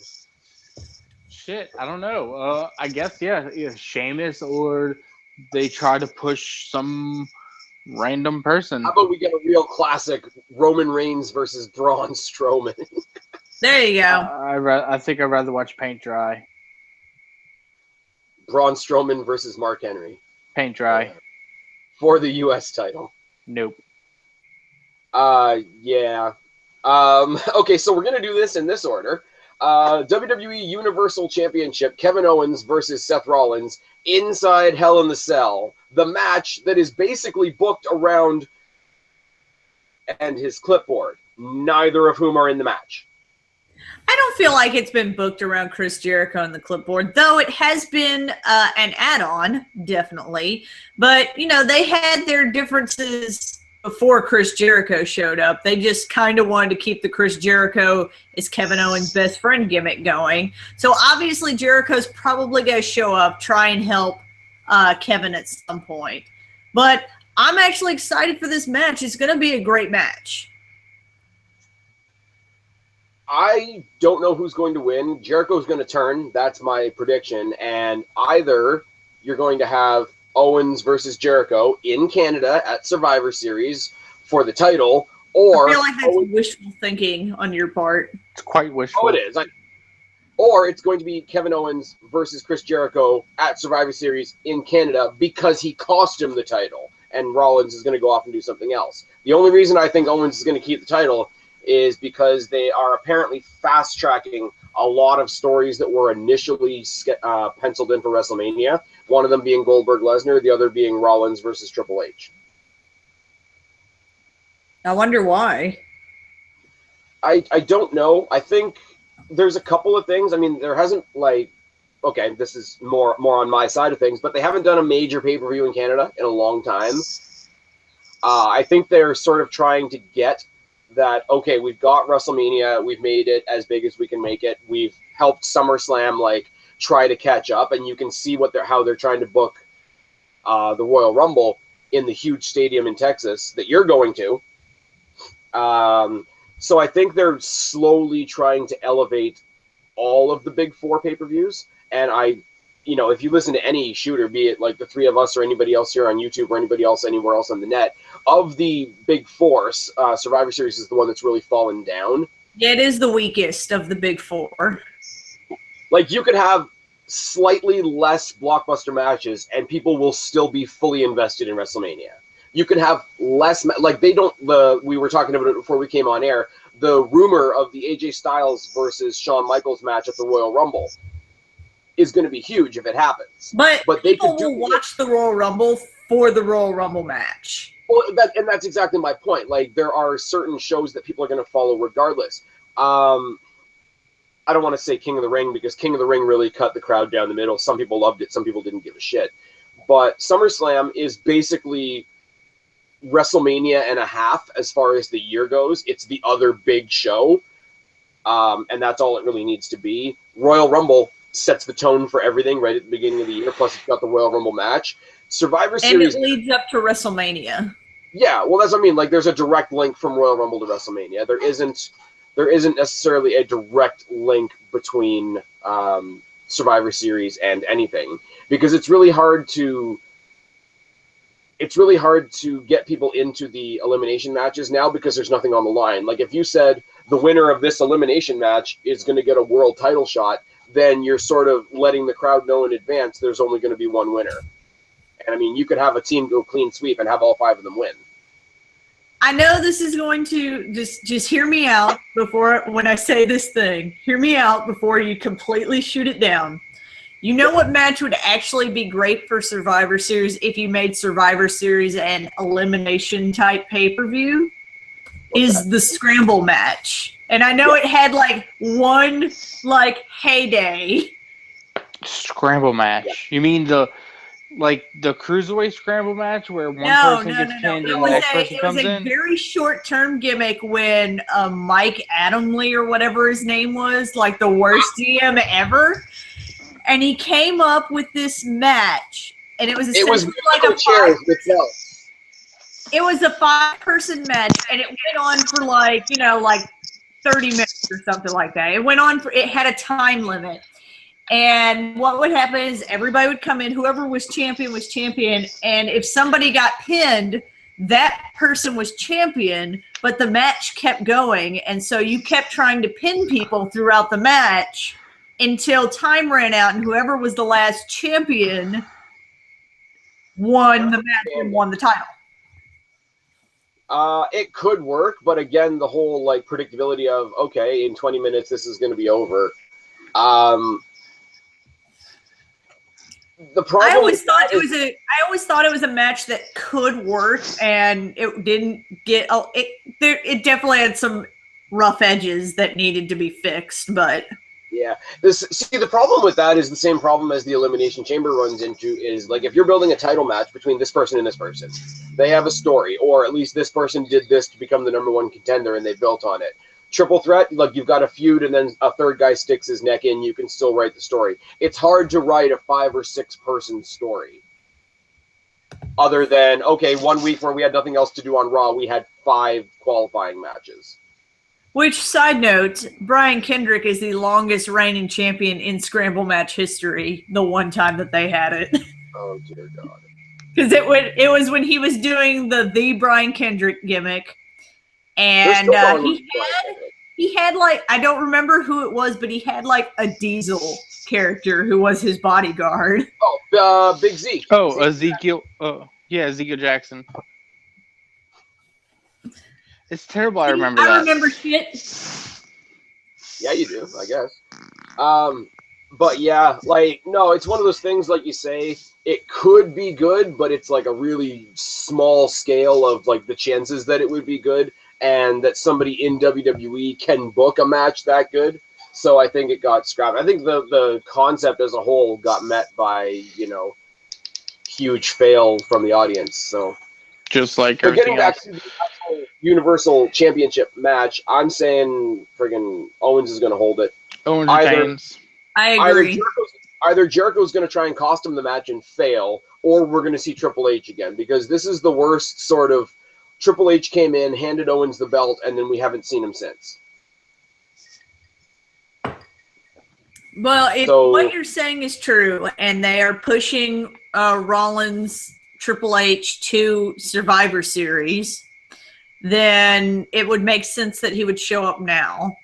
Shit, I don't know. I guess, yeah, Sheamus, or they try to push some random person. How about we get a real classic Roman Reigns versus Braun Strowman? There you go. I think I'd rather watch paint dry. Braun Strowman versus Mark Henry. Paint dry. For the U.S. title. Nope. Yeah. Okay, so we're going to do this in this order. WWE Universal Championship, Kevin Owens versus Seth Rollins inside Hell in the Cell. The match that is basically booked around and his clipboard, neither of whom are in the match. I don't feel like it's been booked around Chris Jericho and the clipboard, though it has been an add-on, definitely. But, you know, they had their differences before Chris Jericho showed up. They just kind of wanted to keep the Chris Jericho is Kevin Owens' best friend gimmick going. So, obviously, Jericho's probably going to show up, try and help Kevin at some point. But I'm actually excited for this match. It's going to be a great match. I don't know who's going to win. Jericho's going to turn. That's my prediction. And either you're going to have Owens versus Jericho in Canada at Survivor Series for the title, or I feel like that's wishful thinking on your part. It's quite wishful. Oh, it is. Or it's going to be Kevin Owens versus Chris Jericho at Survivor Series in Canada because he cost him the title, and Rollins is going to go off and do something else. The only reason I think Owens is going to keep the title is because they are apparently fast-tracking a lot of stories that were initially penciled in for WrestleMania, one of them being Goldberg-Lesnar, the other being Rollins versus Triple H. I wonder why. I don't know. I think there's a couple of things. I mean, there hasn't, like, okay, this is more on my side of things, but they haven't done a major pay-per-view in Canada in a long time. I think they're sort of trying to get that, okay, we've got WrestleMania, we've made it as big as we can make it, we've helped SummerSlam, like, try to catch up, and you can see how they're trying to book the Royal Rumble in the huge stadium in Texas that you're going to. So I think they're slowly trying to elevate all of the big four pay-per-views. And if you listen to any shooter, be it like the three of us or anybody else here on YouTube or anybody else anywhere else on the net, of the big four, Survivor Series is the one that's really fallen down. Yeah, it is the weakest of the big four. Like, you could have slightly less blockbuster matches and people will still be fully invested in WrestleMania. You can have less, we were talking about it before we came on air, the rumor of the AJ Styles versus Shawn Michaels match at the Royal Rumble is going to be huge if it happens. But they people will watch the Royal Rumble for the Royal Rumble match. Well, that's exactly my point. Like, there are certain shows that people are going to follow regardless. I don't want to say King of the Ring because King of the Ring really cut the crowd down the middle. Some people loved it. Some people didn't give a shit. But SummerSlam is basically WrestleMania and a half as far as the year goes. It's the other big show, and that's all it really needs to be. Royal Rumble sets the tone for everything right at the beginning of the year, plus it's got the Royal Rumble match. Survivor Series... And it leads up to WrestleMania. Yeah, well, that's what I mean. Like, there's a direct link from Royal Rumble to WrestleMania. There isn't necessarily a direct link between Survivor Series and anything, because it's really hard to get people into the elimination matches now because there's nothing on the line. Like, if you said the winner of this elimination match is going to get a world title shot, then you're sort of letting the crowd know in advance there's only going to be one winner. And, I mean, you could have a team go clean sweep and have all five of them win. I know this is going to just hear me out when I say this thing. Hear me out before you completely shoot it down. You know what match would actually be great for Survivor Series if you made Survivor Series an elimination type pay-per-view? The Scramble match. And I know it had one heyday. Scramble match. You mean the cruiserweight scramble match where one person gets pinned and the next person comes in? It was a very short-term gimmick when Mike Adamle or whatever his name was, the worst GM ever. And he came up with this match, and it was It was a 5-person match, and it went on for 30 minutes or something like that. It had a time limit. And what would happen is everybody would come in, whoever was champion, and if somebody got pinned, that person was champion, but the match kept going, and so you kept trying to pin people throughout the match until time ran out, and whoever was the last champion won the match and won the title. It could work, but again, the whole predictability of, okay, in 20 minutes this is going to be over. The problem I always thought it was a match that could work, and it didn't get. It definitely had some rough edges that needed to be fixed, but. Yeah. The problem with that is the same problem as the Elimination Chamber runs into is, if you're building a title match between this person and this person, they have a story, or at least this person did this to become the #1 contender and they built on it. Triple threat, you've got a feud and then a third guy sticks his neck in, you can still write the story. It's hard to write a 5 or 6 person story. Other than, okay, one week where we had nothing else to do on Raw, we had 5 qualifying matches. Which, side note, Brian Kendrick is the longest reigning champion in scramble match history. The one time that they had it, Oh dear God. because it was when he was doing the Brian Kendrick gimmick, They're and still calling him Brian Kendrick. he had like, I don't remember who it was, but he had like a Diesel character who was his bodyguard. Oh, Big Z. Oh, Zeke. Ezekiel. Oh, yeah, Ezekiel Jackson. It's terrible. I remember that. I remember shit. Yeah, you do, I guess. But yeah, like, no, it's one of those things, like you say, it could be good, but it's like a really small scale of like the chances that it would be good and that somebody in WWE can book a match that good. So I think it got scrapped. I think the concept as a whole got met by, huge fail from the audience. So Just like but getting everything back else. to the actual Universal Championship match, I'm saying friggin' Owens is going to hold it. Owens Either- retains. I Either agree. Jericho's going to try and cost him the match and fail, or we're going to see Triple H again, because this is the worst sort of Triple H came in, handed Owens the belt, and then we haven't seen him since. Well, So- what you're saying is true, and they are pushing Rollins Triple H to Survivor Series. Then it would make sense that he would show up now.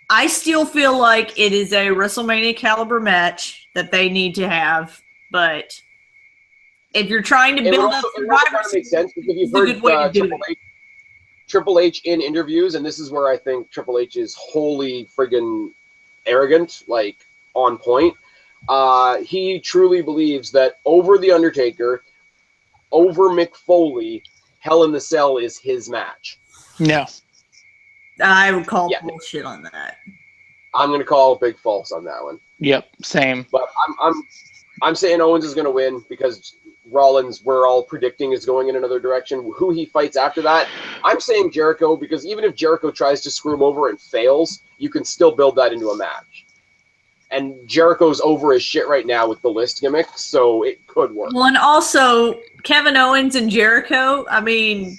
I still feel like it is a WrestleMania caliber match that they need to have, but if you're trying to It would build also, up it would also Survivor kind of make sense because it's you've a good way to heard do it. Triple H in interviews, and this is where I think Triple H is wholly friggin' arrogant, like on point. He truly believes that over The Undertaker, over Mick Foley, Hell in the Cell is his match. No. I would call Yeah. bullshit on that. I'm going to call a big false on that one. Yep. Same. But I'm saying Owens is going to win because Rollins, we're all predicting, is going in another direction. Who he fights after that, I'm saying Jericho, because even if Jericho tries to screw him over and fails, you can still build that into a match. And Jericho's over his shit right now with the list gimmick, so it could work. Well, and also Kevin Owens and Jericho, I mean,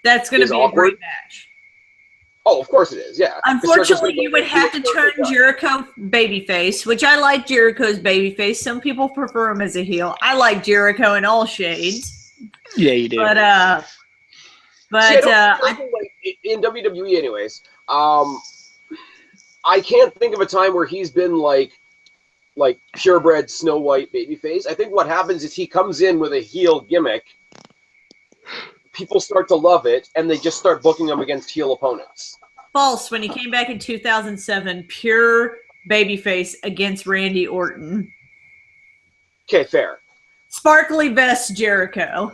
that's going to Is be awkward. a great match. Oh, of course it is, yeah. Unfortunately, you would have to turn Jericho babyface, which I like Jericho's babyface. Some people prefer him as a heel. I like Jericho in all shades. Yeah, you do. But in WWE anyways, I can't think of a time where he's been like purebred Snow White babyface. I think what happens is he comes in with a heel gimmick, people start to love it, and they just start booking him against heel opponents. false. When he came back in 2007, pure babyface against Randy Orton. Okay, fair. Sparkly vest Jericho.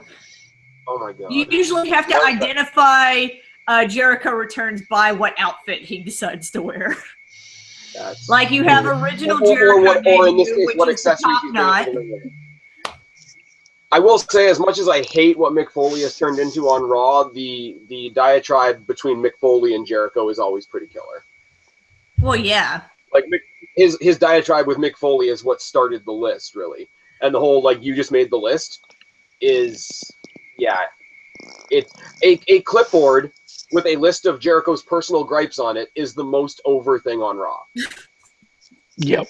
Oh my god. You usually have to identify Jericho returns by what outfit he decides to wear. That's- Like you have original or Jericho in this debut, case, what which is the accessories top he's knot. wearing. I will say, as much as I hate what Mick Foley has turned into on Raw, the diatribe between Mick Foley and Jericho is always pretty killer. Well, yeah. Like his diatribe with Mick Foley is what started the list, really, and the whole like you just made the list is a clipboard with a list of Jericho's personal gripes on it is the most over thing on Raw. Yep.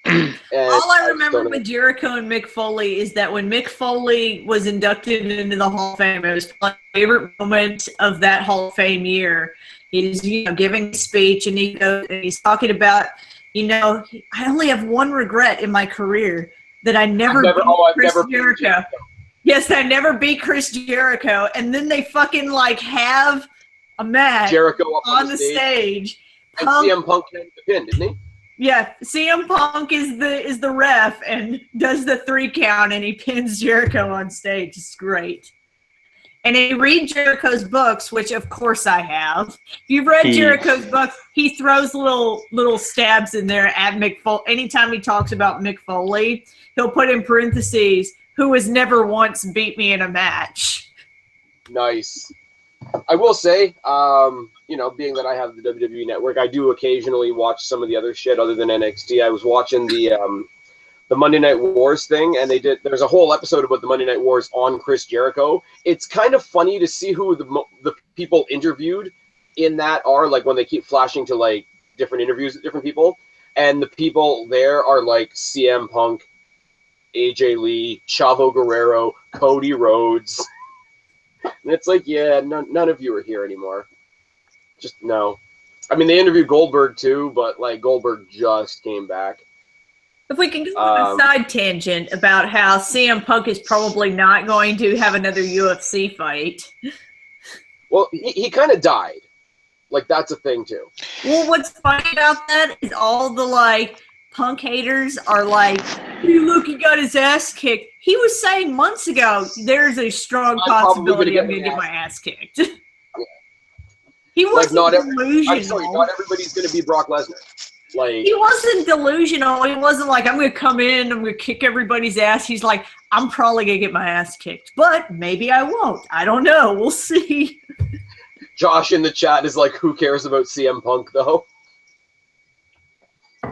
And All I remember don't know. with Jericho and Mick Foley is that when Mick Foley was inducted into the Hall of Fame, it was my favorite moment of that Hall of Fame year. He's giving a speech and he's talking about, I only have one regret in my career that I never beat Chris Jericho. Yes, I never beat Chris Jericho, and then they fucking have a match Jericho up on the stage. And CM Punk had the pin, didn't he? Yeah, CM Punk is the ref and does the 3 count, and he pins Jericho on stage. It's great. And he read Jericho's books, which of course I have. If you've read Jericho's books, he throws little stabs in there at Mick Foley. Anytime he talks about Mick Foley, he'll put in parentheses, who has never once beat me in a match. Nice. I will say, being that I have the WWE Network, I do occasionally watch some of the other shit other than NXT. I was watching the Monday Night Wars thing, and there's a whole episode about the Monday Night Wars on Chris Jericho. It's kind of funny to see who the people interviewed in that are like when they keep flashing to like different interviews with different people, and the people there are like CM Punk, AJ Lee, Chavo Guerrero, Cody Rhodes. And it's like, yeah, none of you are here anymore. Just no. I mean, they interviewed Goldberg too, but like Goldberg just came back. If we can go on a side tangent about how CM Punk is probably not going to have another UFC fight. Well, he kind of died. Like, that's a thing too. Well, what's funny about that is all the like Punk haters are like, hey, look, he got his ass kicked. He was saying months ago, there's a strong possibility I'm going to get my ass kicked. He wasn't like delusional. I'm sorry, not everybody's going to be Brock Lesnar. Like, he wasn't delusional. He wasn't like, I'm going to come in, I'm going to kick everybody's ass. He's like, I'm probably going to get my ass kicked, but maybe I won't. I don't know. We'll see. Josh in the chat is like, who cares about CM Punk, though?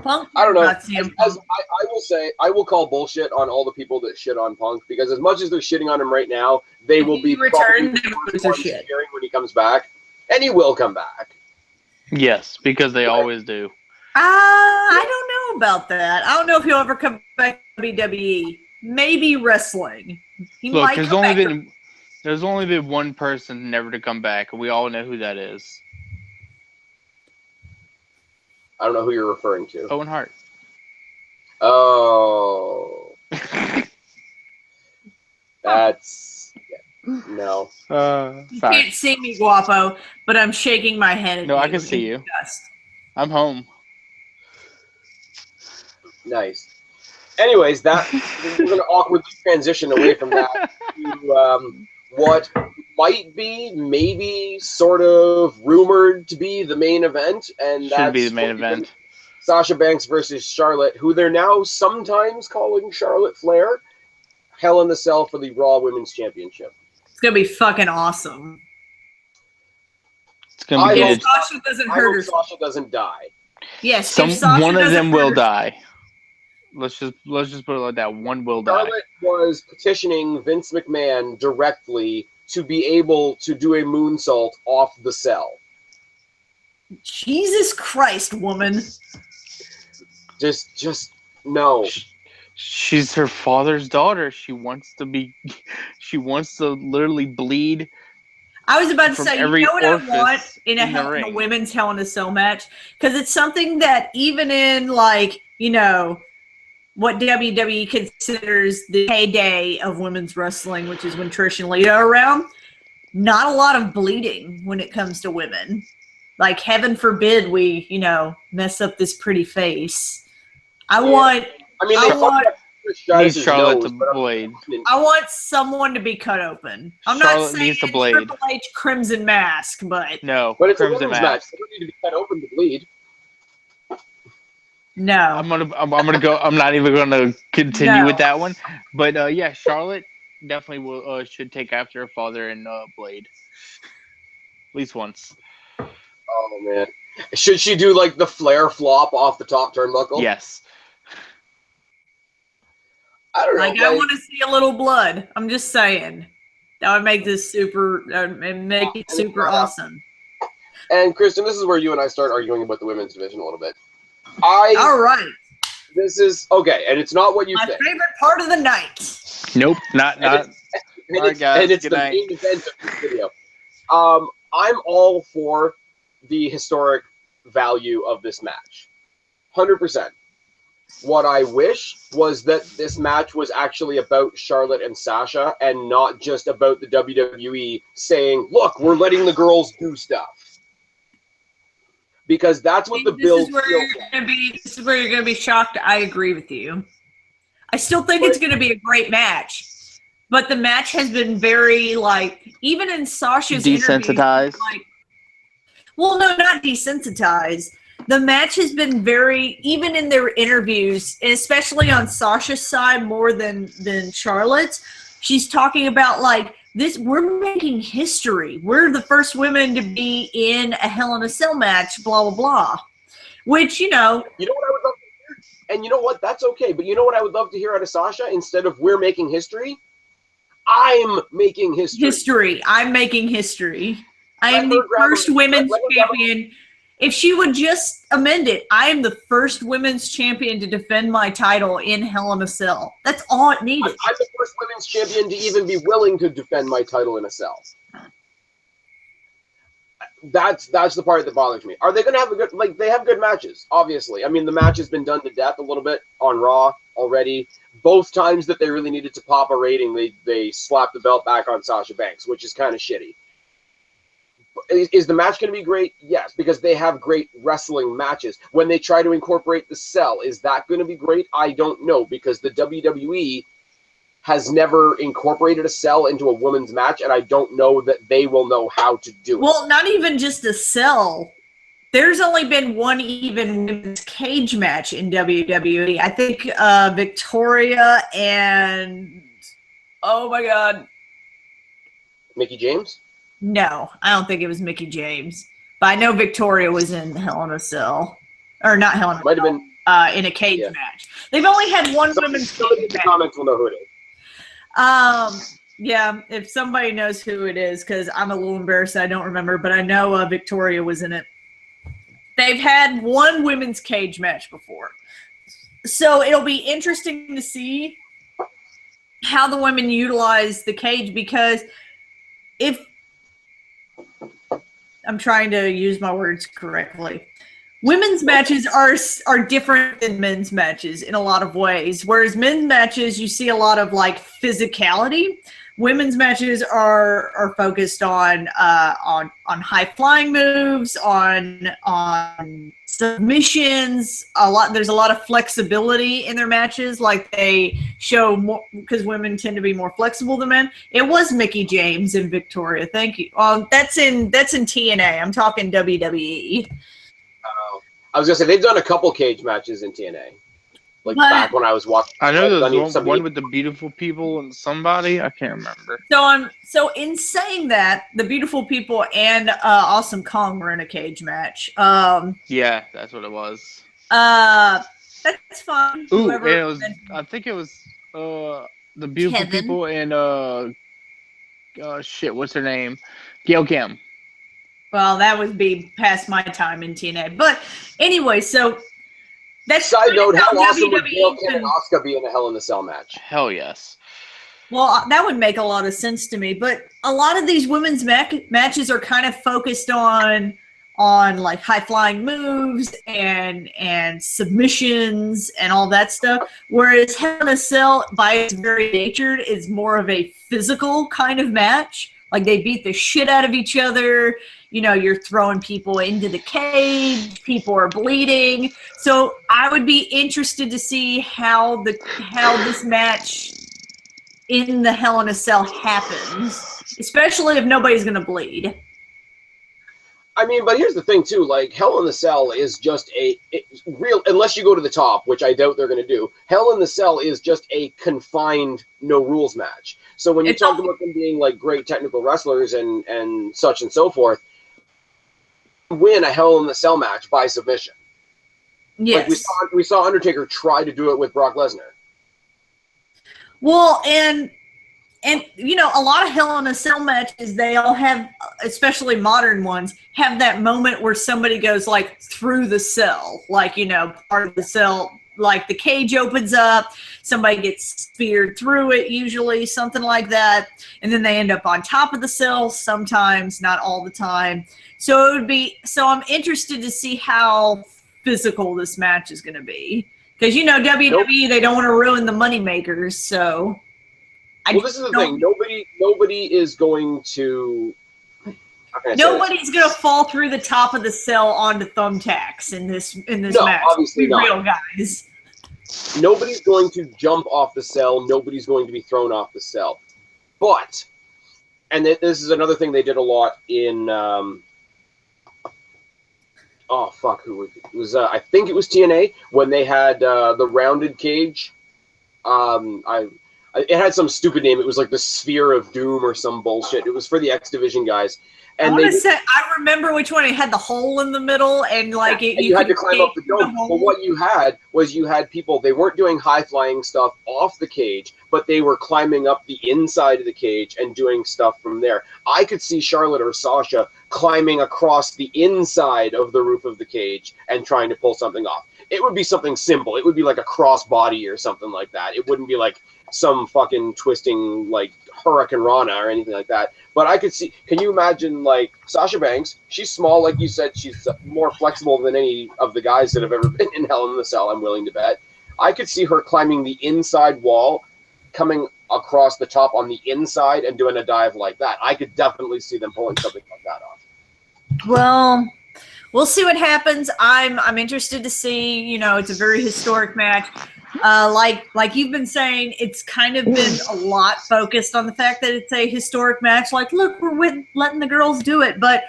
Punk, I don't know. CM Punk. I will say, I will call bullshit on all the people that shit on Punk, because as much as they're shitting on him right now, they will be returned cheering when he comes back, and he will come back. Yes, because they always do. I don't know about that. I don't know if he'll ever come back to WWE. Maybe wrestling. He Look, might there's only been one person never to come back, and we all know who that is. I don't know who you're referring to. Owen Hart. Oh. That's... No. You can't see me, Guapo, but I'm shaking my head at No, you. I can see you. I'm home. Nice. Anyways, we're going to awkwardly transition away from that to what might be, maybe, sort of rumored to be the main event, and Should be the main event. Sasha Banks versus Charlotte, who they're now sometimes calling Charlotte Flair, Hell in the Cell for the Raw Women's Championship. It's gonna be fucking awesome. It's gonna be if Sasha doesn't hurt herself. Sasha doesn't die. Yes, one of them will die. Let's just put it like that. One will die. Charlotte was petitioning Vince McMahon directly to be able to do a moonsault off the cell. Jesus Christ, woman. Just no. She's her father's daughter. She wants to literally bleed. I was about to say, you know what I want in a ring. women's Hell in a Cell match? Because it's something that even in, like, you know, what WWE considers the heyday of women's wrestling, which is when Trish and Lita are around, not a lot of bleeding when it comes to women. Like, heaven forbid we, you know, mess up this pretty face. I want Charlotte to bleed. I want someone to be cut open. I'm not saying needs to bleed. Triple H Crimson Mask, but but it's Crimson a women's match. They don't need to be cut open to bleed. No, I'm gonna go. I'm not even gonna continue with that one. But yeah, Charlotte definitely will should take after her father and bleed at least once. Oh man, should she do like the Flair flop off the top turnbuckle? Yes. I don't know. Like, I want to see a little blood. I'm just saying. That would make this super, super awesome. And Kristen, this is where you and I start arguing about the women's division a little bit. All right. This is okay, and it's not what you My think. favorite part of the night. Nope, not. All right, guys. And it's the main event of this video. I'm all for the historic value of this match, 100%. What I wish was that this match was actually about Charlotte and Sasha and not just about the WWE saying, look, we're letting the girls do stuff. Because that's what the build feels like. This is where you're going to be shocked. I agree with you. I still think it's going to be a great match. But the match has been very, like, even in Sasha's desensitized. Interview, like, well, no, not desensitized. The match has been very, even in their interviews, and especially on Sasha's side more than Charlotte's, she's talking about, like, this, we're making history. We're the first women to be in a Hell in a Cell match, blah, blah, blah. Which, you know. You know what I would love to hear? And you know what? That's okay. But you know what I would love to hear out of Sasha? Instead of we're making history, I'm making history. I'm making history. I am the first women's champion. If she would just amend it, I am the first women's champion to defend my title in Hell in a Cell. That's all it needed. I'm the first women's champion to even be willing to defend my title in a cell. That's the part that bothers me. Are they going to have a good, like, they have good matches, obviously. I mean, the match has been done to death a little bit on Raw already. Both times that they really needed to pop a rating, they slapped the belt back on Sasha Banks, which is kind of shitty. Is the match going to be great? Yes, because they have great wrestling matches. When they try to incorporate the cell, is that going to be great? I don't know, because the WWE has never incorporated a cell into a women's match, and I don't know that they will know how to do it. Well, not even just a cell. There's only been one even women's cage match in WWE. I think Victoria and, oh my God. Mickie James? No, I don't think it was Mickie James. But I know Victoria was in Hell in a Cell. Or not Hell in a Might have Cell. been In a cage match. They've only had one women's somebody in cage the match. comments will know who it is. Yeah, if somebody knows who it is, because I'm a little embarrassed I don't remember, but I know Victoria was in it. They've had one women's cage match before. So it'll be interesting to see how the women utilize the cage, because if I'm trying to use my words correctly. Women's matches are different than men's matches in a lot of ways. Whereas men's matches, you see a lot of like physicality. Women's matches are focused on high flying moves, on submissions. There's a lot of flexibility in their matches. Like they show more, because women tend to be more flexible than men. It was Mickie James and Victoria. Thank you. That's in TNA. I'm talking WWE. I was gonna say they've done a couple cage matches in TNA, like back when I was watching. I know there's one with the beautiful people and somebody I can't remember. So in saying that, the beautiful people and Awesome Kong were in a cage match. Yeah, that's what it was. That's fine. Ooh, and it was. I think it was the beautiful Kevin. people and shit, what's her name? Gail Kim. Well, that would be past my time in TNA. But anyway, so that's Side note, how awesome would WWE Gail Kim and Asuka be in a Hell in a Cell match? Hell yes. Well, that would make a lot of sense to me. But a lot of these women's matches are kind of focused on like high flying moves and submissions and all that stuff. Whereas Hell in a Cell, by its very nature, is more of a physical kind of match. Like they beat the shit out of each other. You know, you're throwing people into the cage. People are bleeding. So I would be interested to see how this match in the Hell in a Cell happens, especially if nobody's going to bleed. I mean, but here's the thing too. Like Hell in a Cell is just real, unless you go to the top, which I doubt they're going to do. Hell in the Cell is just a confined, no rules match. So when you talk about them being like great technical wrestlers and such and so forth, win a Hell in the Cell match by submission. Yes. Like we saw Undertaker try to do it with Brock Lesnar. Well, and you know, a lot of Hell in a Cell matches, they all have, especially modern ones, have that moment where somebody goes like through the cell, like, you know, part of the cell, like the cage opens up, somebody gets speared through it, usually something like that, and then they end up on top of the cell sometimes, not all the time. So I'm interested to see how physical this match is going to be, because you know WWE, they don't want to ruin the money makers. So well, this is the thing. Nobody is going to. Nobody's going to fall through the top of the cell onto thumbtacks in this match. Obviously not. Real guys. Nobody's going to jump off the cell. Nobody's going to be thrown off the cell. But, and this is another thing they did a lot in. Who was it? It was I think it was TNA when they had the rounded cage. It had some stupid name. It was like the Sphere of Doom or some bullshit. It was for the X Division guys. And I remember which one. It had the hole in the middle, and like you had to climb up the dome. But what you had people. They weren't doing high flying stuff off the cage, but they were climbing up the inside of the cage and doing stuff from there. I could see Charlotte or Sasha climbing across the inside of the roof of the cage and trying to pull something off. It would be something simple. It would be like a crossbody or something like that. It wouldn't be like some fucking twisting like Hurricane Rana or anything like that. But I could see, can you imagine like Sasha Banks? She's small, like you said, she's more flexible than any of the guys that have ever been in Hell in the Cell, I'm willing to bet. I could see her climbing the inside wall, coming across the top on the inside and doing a dive like that. I could definitely see them pulling something like that off. Well, we'll see what happens. I'm interested to see, you know, it's a very historic match. Like you've been saying, it's kind of been a lot focused on the fact that it's a historic match. Like, look, we're letting the girls do it. But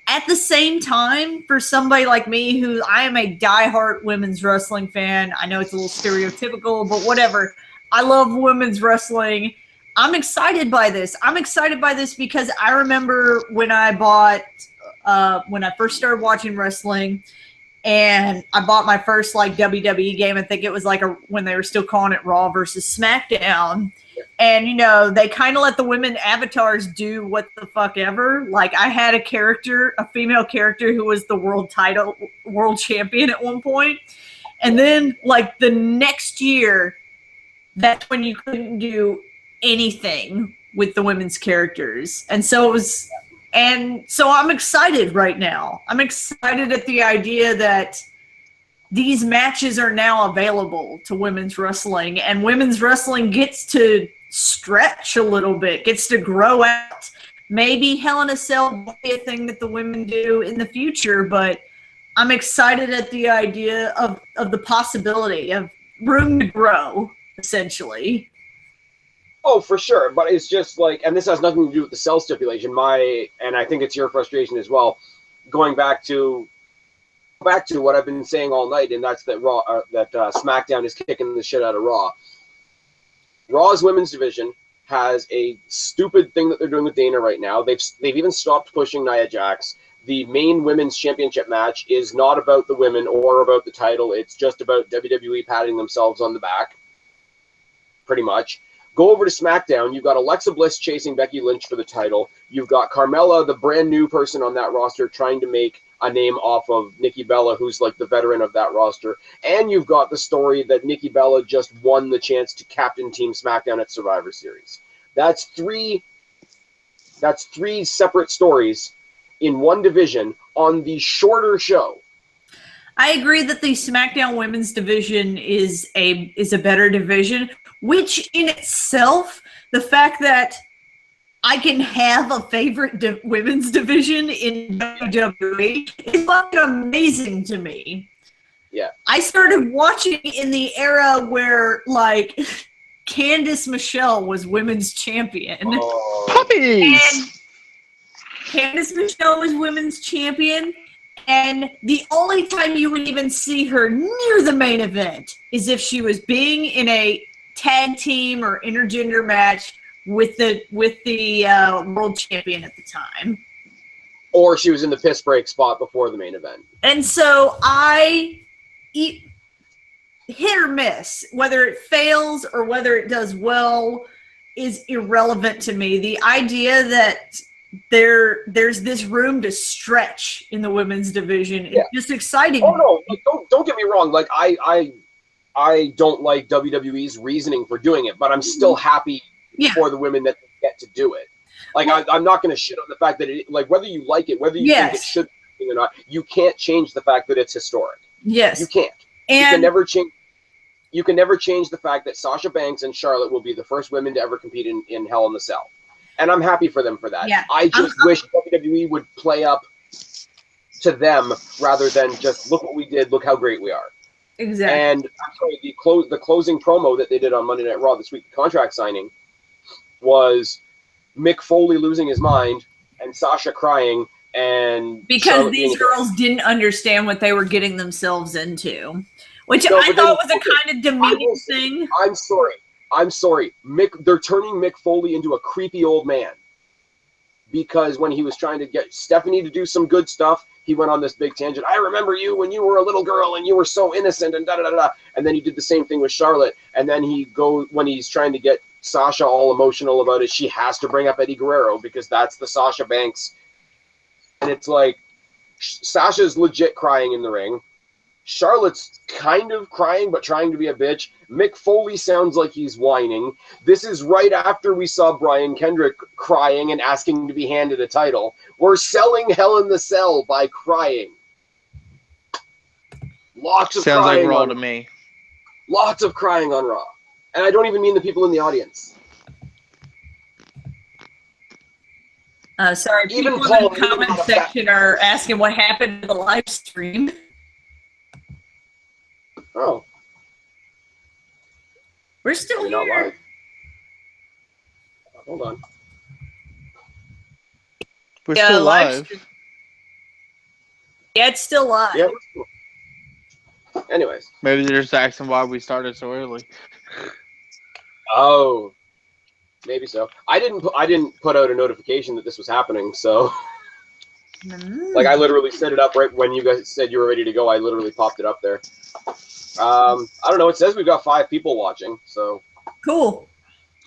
at the same time, for somebody like me, who I am a diehard women's wrestling fan, I know it's a little stereotypical, but whatever. I love women's wrestling. I'm excited by this. I'm excited by this because I remember when I first started watching wrestling, and I bought my first like WWE game. I think it was like when they were still calling it Raw versus SmackDown. And, you know, they kind of let the women avatars do what the fuck ever. Like, I had a female character who was the world champion at one point. And then, like, the next year, that's when you couldn't do anything with the women's characters. And so I'm excited right now. I'm excited at the idea that these matches are now available to women's wrestling, and women's wrestling gets to stretch a little bit, gets to grow out. Maybe Hell in a Cell will be a thing that the women do in the future, but I'm excited at the idea of the possibility of room to grow, essentially. Oh, for sure. But it's just like, and this has nothing to do with the cell stipulation. And I think it's your frustration as well, going back to what I've been saying all night, and that's that SmackDown is kicking the shit out of Raw. Raw's women's division has a stupid thing that they're doing with Dana right now. They've even stopped pushing Nia Jax. The main women's championship match is not about the women or about the title. It's just about WWE patting themselves on the back, pretty much. Go over to SmackDown. You've got Alexa Bliss chasing Becky Lynch for the title. You've got Carmella, the brand new person on that roster, trying to make a name off of Nikki Bella, who's like the veteran of that roster. And you've got the story that Nikki Bella just won the chance to captain Team SmackDown at Survivor Series. That's three separate stories in one division on the shorter show. I agree that the SmackDown women's division is a better division, which in itself, the fact that I can have a favorite women's division in WWE is fucking amazing to me. Yeah. I started watching in the era where, like, Candice Michelle was women's champion. Oh. Puppies! And Candice Michelle was women's champion. And the only time you would even see her near the main event is if she was being in a tag team or intergender match with the world champion at the time. Or she was in the piss break spot before the main event. And so hit or miss, whether it fails or whether it does well is irrelevant to me. The idea that there's this room to stretch in the women's division is just exciting. Oh no, like, don't get me wrong. Like I don't like WWE's reasoning for doing it, but I'm still happy for the women that get to do it. Like I'm not going to shit on the fact that it, like, whether you like it, whether you think it should be or not, you can't change the fact that it's historic. Yes, you can't. And you can never change the fact that Sasha Banks and Charlotte will be the first women to ever compete in Hell in the Cell. And I'm happy for them for that. Yeah. I just wish WWE would play up to them rather than just look what we did, look how great we are. Exactly. And actually, the closing promo that they did on Monday Night Raw this week, the contract signing, was Mick Foley losing his mind and Sasha crying, and because Charlotte these girls didn't understand what they were getting themselves into, which I thought was a kind of demeaning thing. I'm sorry. They're turning Mick Foley into a creepy old man, because when he was trying to get Stephanie to do some good stuff, he went on this big tangent. I remember you when you were a little girl and you were so innocent and da-da-da-da. And then he did the same thing with Charlotte. And then when he's trying to get Sasha all emotional about it, she has to bring up Eddie Guerrero because that's the Sasha Banks And it's like Sasha's legit crying in the ring. Charlotte's kind of crying, but trying to be a bitch. Mick Foley sounds like he's whining. This is right after we saw Brian Kendrick crying and asking to be handed a title. We're selling Hell in the Cell by crying. Lots of Sounds crying like Raw on, to me. Lots of crying on Raw. And I don't even mean the people in the audience. Sorry, Even people Paul in the comment section are asking what happened to the live stream. Oh. We're still Not here. live. Hold on. We're still live. Stream. Yeah, it's still live. Yeah. Anyways. Maybe they're just asking why we started so early. Oh. Maybe so. I didn't put out a notification that this was happening, so like I literally set it up right when you guys said you were ready to go. I literally popped it up there. I don't know. It says we've got 5 people watching, so cool.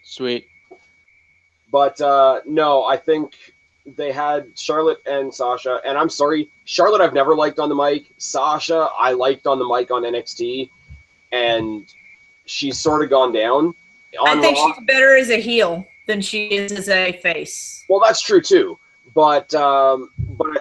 Sweet. But no, I think they had Charlotte and Sasha, and I'm sorry, Charlotte I've never liked on the mic. Sasha I liked on the mic on NXT, and she's sort of gone down. I think she's better as a heel than she is as a face. Well, that's true too. But I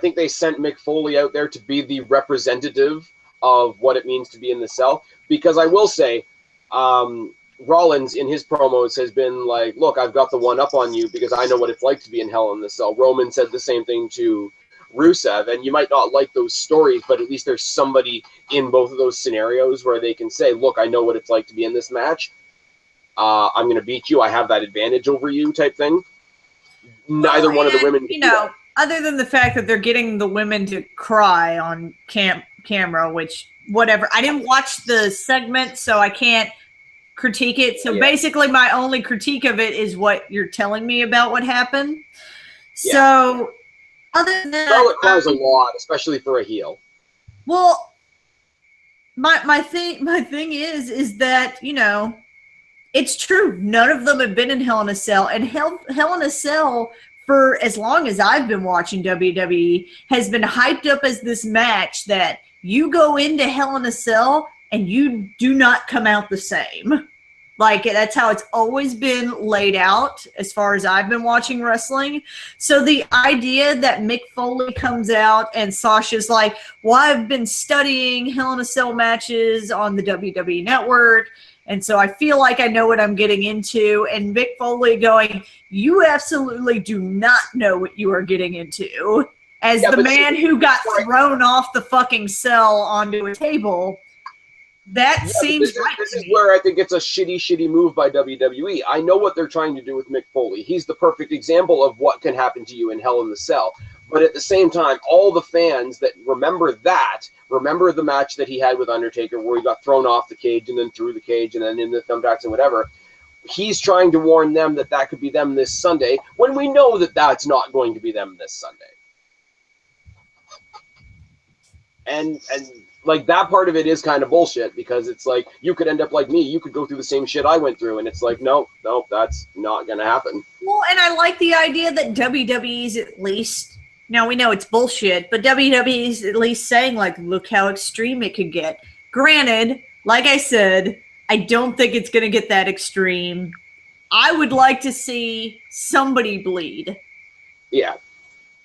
think they sent Mick Foley out there to be the representative of what it means to be in the cell. Because I will say, Rollins in his promos has been like, look, I've got the one up on you because I know what it's like to be in Hell in the Cell. Roman said the same thing to Rusev, and you might not like those stories, but at least there's somebody in both of those scenarios where they can say, look, I know what it's like to be in this match. I'm going to beat you. I have that advantage over you type thing. Neither one of the women. You know, other than the fact that they're getting the women to cry on camera, which, whatever. I didn't watch the segment, so I can't critique it. So basically my only critique of it is what you're telling me about what happened. Yeah. So other than that, Charlotte cries a lot, especially for a heel. Well, my thing is that, you know, it's true. None of them have been in Hell in a Cell, and Hell in a Cell, for as long as I've been watching WWE, has been hyped up as this match that you go into Hell in a Cell and you do not come out the same. Like, that's how it's always been laid out as far as I've been watching wrestling. So the idea that Mick Foley comes out and Sasha's like, well, I've been studying Hell in a Cell matches on the WWE Network, and so I feel like I know what I'm getting into. And Mick Foley going, you absolutely do not know what you are getting into. As the man who got thrown off the fucking cell onto a table, that seems right. This is where I think it's a shitty move by WWE. I know what they're trying to do with Mick Foley. He's the perfect example of what can happen to you in Hell in the Cell. But at the same time, all the fans that remember the match that he had with Undertaker where he got thrown off the cage and then through the cage and then in the thumbtacks and whatever. He's trying to warn them that that could be them this Sunday when we know that that's not going to be them this Sunday. And like, that part of it is kind of bullshit, because it's like, you could end up like me. You could go through the same shit I went through, and it's like, no, that's not going to happen. Well, and I like the idea that WWE's at least, now we know it's bullshit, but WWE's at least saying, like, look how extreme it could get. Granted, like I said, I don't think it's going to get that extreme. I would like to see somebody bleed. Yeah.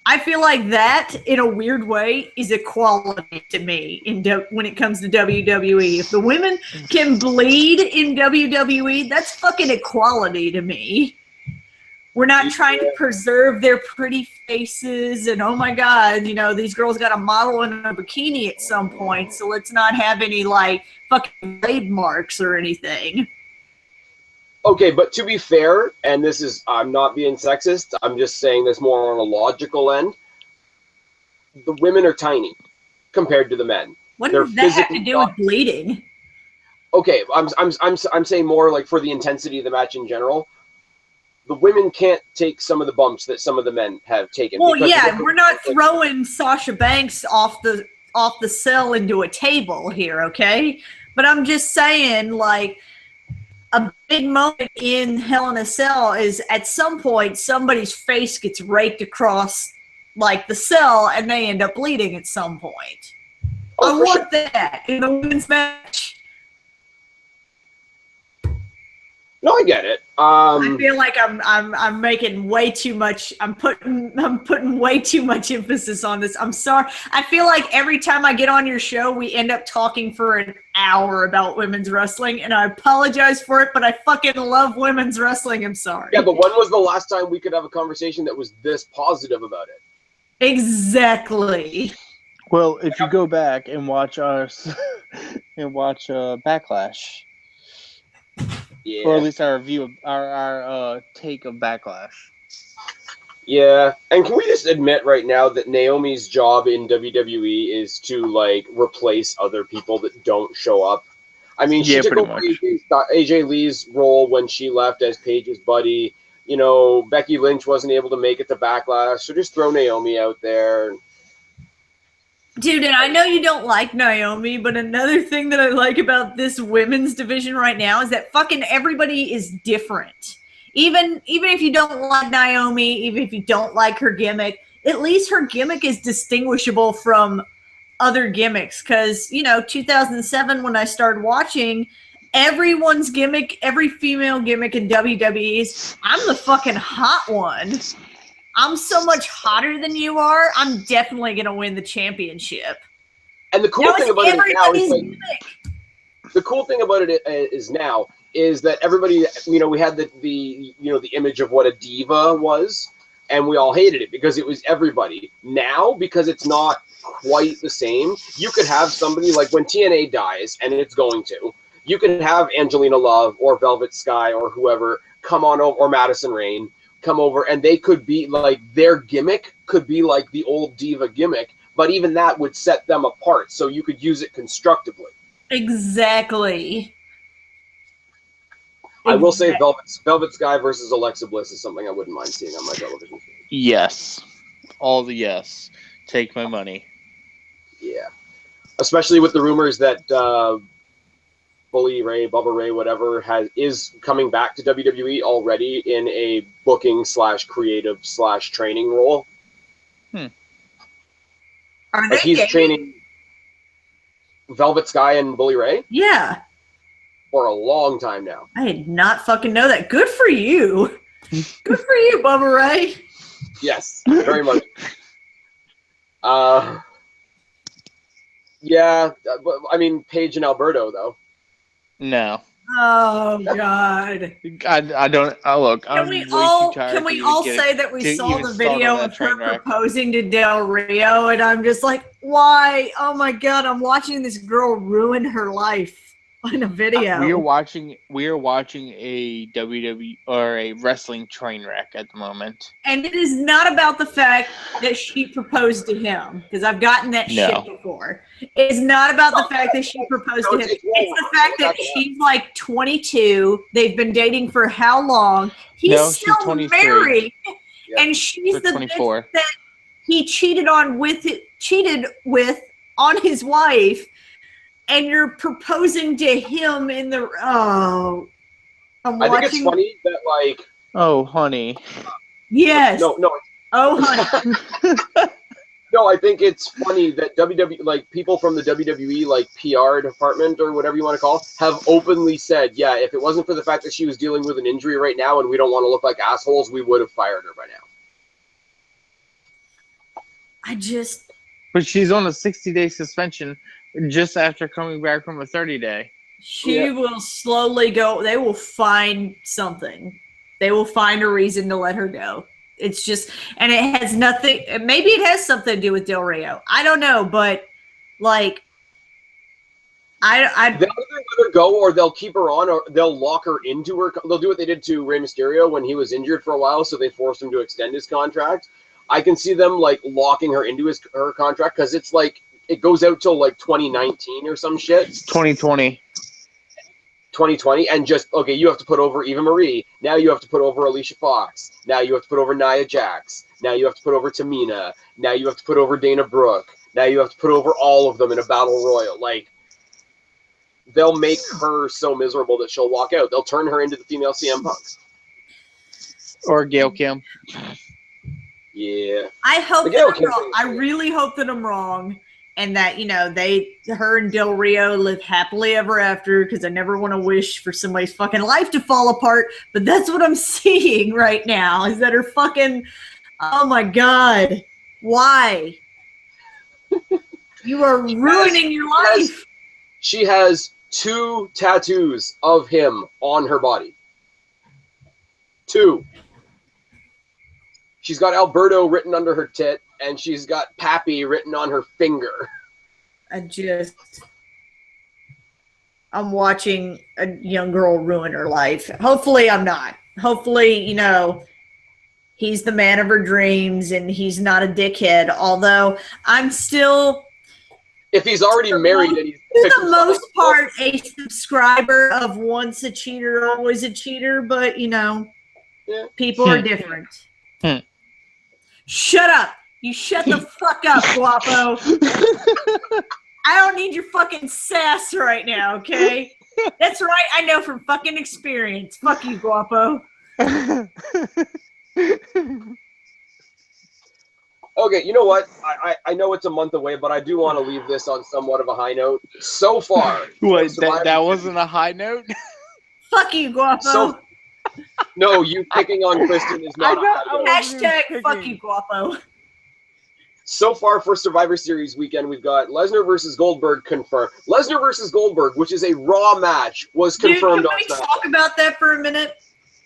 I feel like that, in a weird way, is equality to me when it comes to WWE. If the women can bleed in WWE, that's fucking equality to me. We're not trying to preserve their pretty faces and, oh my God, you know, these girls got a model in a bikini at some point, so let's not have any, like, fucking raid marks or anything. Okay, but to be fair, and this is, I'm not being sexist, I'm just saying this more on a logical end, the women are tiny compared to the men. What does that have to do with bleeding? Okay, I'm saying more like for the intensity of the match in general. The women can't take some of the bumps that some of the men have taken. Well, yeah, we're not throwing Sasha Banks off the cell into a table here, okay? But I'm just saying, like, a big moment in Hell in a Cell is at some point somebody's face gets raked across like the cell, and they end up bleeding at some point. Oh, I for want that in the women's match. No, I get it. I feel like I'm making way too much. I'm putting way too much emphasis on this. I'm sorry. I feel like every time I get on your show, we end up talking for an hour about women's wrestling, and I apologize for it, but I fucking love women's wrestling. I'm sorry. Yeah, but when was the last time we could have a conversation that was this positive about it? Exactly. Well, if you go back and watch Backlash, Yeah. or at least our review of our take of Backlash. Yeah, and can we just admit right now that Naomi's job in WWE is to like replace other people that don't show up? I mean, she Yeah, took pretty over much. AJ Lee's role when she left as Paige's buddy. You know, Becky Lynch wasn't able to make it to Backlash, so just throw Naomi out there. Dude, and I know you don't like Naomi, but another thing that I like about this women's division right now is that fucking everybody is different. Even if you don't like Naomi, even if you don't like her gimmick, at least her gimmick is distinguishable from other gimmicks. Because, 2007 when I started watching, everyone's gimmick, every female gimmick in WWE's, I'm the fucking hot one. I'm so much hotter than you are. I'm definitely going to win the championship. And the cool thing about it now is like, gimmick. the cool thing about it is that everybody, we had the image of what a diva was, and we all hated it because it was everybody. Now, because it's not quite the same, you could have somebody like when TNA dies, and it's going to, you can have Angelina Love or Velvet Sky or whoever come on over, or Madison Rayne, come over, and they could be like, their gimmick could be like the old diva gimmick, but even that would set them apart, so you could use it constructively. Exactly. I will say Velvet Sky versus Alexa Bliss is something I wouldn't mind seeing on my television. Yes. All the yes. Take my money. Yeah. Especially with the rumors that Bully Ray, Bubba Ray, whatever, is coming back to WWE already in a booking / creative / training role. Are like he's training Velvet Sky and Bully Ray? Yeah. For a long time now. I did not fucking know that. Good for you. Good for you, Bubba Ray. Yes, very much. Yeah, but I mean, Paige and Alberto, though. No. Oh God! I don't. Look. Can we all say that we saw the video of her proposing to Del Rio, and I'm just like, why? Oh my God! I'm watching this girl ruin her life in a video. We are watching a WWE or a wrestling train wreck at the moment. And it is not about the fact that she proposed to him, because I've gotten that shit before. It's not about the fact that she proposed to him. It's the fact that she's like 22. They've been dating for how long? He's still married, and she's the 24 bitch that he cheated with on his wife. And you're proposing to him in the I think it's funny that like. Oh, honey. Yes. No. Oh, honey. No, I think it's funny that WWE, like people from the WWE, like PR department or whatever you want to call, have openly said, yeah, if it wasn't for the fact that she was dealing with an injury right now and we don't want to look like assholes, we would have fired her by now. But she's on a 60-day suspension just after coming back from a 30-day. She will slowly go. They will find something. They will find a reason to let her go. It's just, and it has nothing. Maybe it has something to do with Del Rio. I don't know, but like, they'll either let her go, or they'll keep her on, or they'll lock her into her. They'll do what they did to Rey Mysterio when he was injured for a while, so they forced him to extend his contract. I can see them like locking her into her contract because it's like it goes out till like 2019 or some shit. 2020. 2020, and just, okay, you have to put over Eva Marie. Now you have to put over Alicia Fox. Now you have to put over Nia Jax. Now you have to put over Tamina. Now you have to put over Dana Brooke. Now you have to put over all of them in a battle royal. Like, they'll make her so miserable that she'll walk out. They'll turn her into the female CM Punk. Or Gail Kim. Yeah. I hope Miguel that I'm can wrong. say I it. really hope that I'm wrong, and that her and Del Rio live happily ever after. Because I never want to wish for somebody's fucking life to fall apart. But that's what I'm seeing right now. Is that her fucking? Oh my god! Why? You are ruining your life. She has 2 tattoos of him on her body. 2. She's got Alberto written under her tit, and she's got Pappy written on her finger. I'm watching a young girl ruin her life. Hopefully I'm not. Hopefully, he's the man of her dreams and he's not a dickhead. Although I'm still, If he's already married and he's for the most part, a subscriber of once a cheater, always a cheater, but people are different. Shut up. You shut the fuck up, Guapo. I don't need your fucking sass right now, okay? That's right, I know from fucking experience. Fuck you, Guapo. Okay, you know what? I know it's a month away, but I do want to leave this on somewhat of a high note. So far, Wait, that wasn't a high note? Fuck you, Guapo. No, you picking on Kristen is not a high note. Hashtag fuck you, Guapo. So far for Survivor Series weekend, we've got Lesnar versus Goldberg confirmed. Lesnar versus Goldberg, which is a Raw match, was confirmed on Can we SmackDown. talk about that for a minute?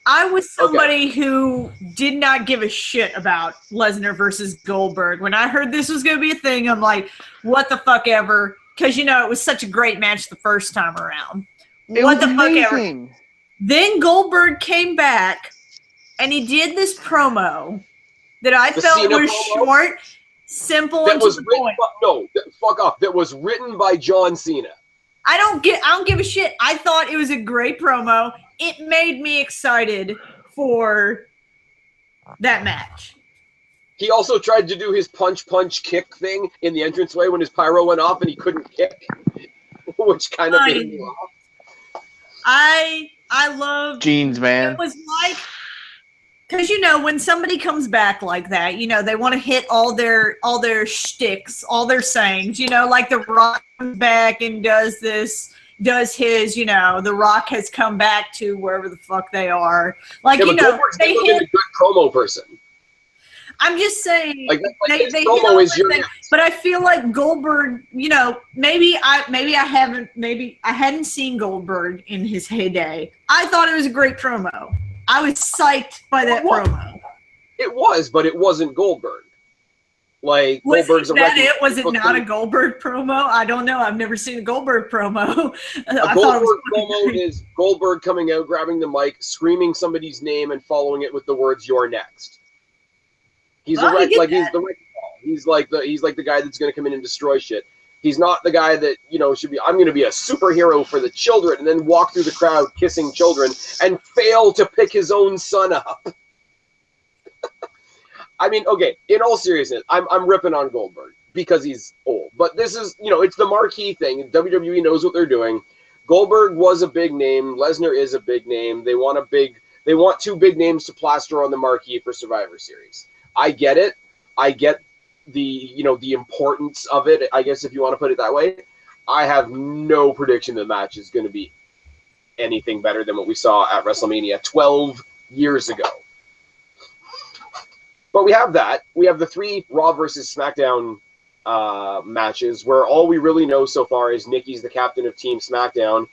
I was somebody who did not give a shit about Lesnar versus Goldberg. When I heard this was going to be a thing, I'm like, what the fuck ever? Because, it was such a great match the first time around. What the fuck ever? Then Goldberg came back, and he did this promo that I felt was short, simple, and to the point. No, fuck off. That was written by John Cena. I don't give a shit. I thought it was a great promo. It made me excited for that match. He also tried to do his punch kick thing in the entranceway when his pyro went off and he couldn't kick, which kind of made me laugh. I love jeans, man. It was like, because when somebody comes back like that, they want to hit all their shticks, all their sayings. Like The Rock comes back and does his. The Rock has come back to wherever the fuck they are. Like, they hit a good promo person. I'm just saying, they promo is your next. But I feel like Goldberg, maybe I hadn't seen Goldberg in his heyday. I thought it was a great promo. I was psyched by that promo. It was, but it wasn't Goldberg. Like, Goldberg's Was it not a Goldberg promo? I don't know. I've never seen a Goldberg promo. A Goldberg promo is Goldberg coming out, grabbing the mic, screaming somebody's name, and following it with the words "You're next." He's he's the wrecking ball. He's like the guy that's going to come in and destroy shit. He's not the guy that should be. I'm going to be a superhero for the children, and then walk through the crowd kissing children and fail to pick his own son up. I mean, okay, in all seriousness, I'm ripping on Goldberg because he's old. But this is, it's the marquee thing. WWE knows what they're doing. Goldberg was a big name. Lesnar is a big name. They want 2 big names to plaster on the marquee for Survivor Series. I get it. I get the importance of it, I guess, if you want to put it that way. I have no prediction the match is going to be anything better than what we saw at WrestleMania 12 years ago. But we have that. We have the 3 Raw versus SmackDown matches where all we really know so far is Nikki's the captain of Team SmackDown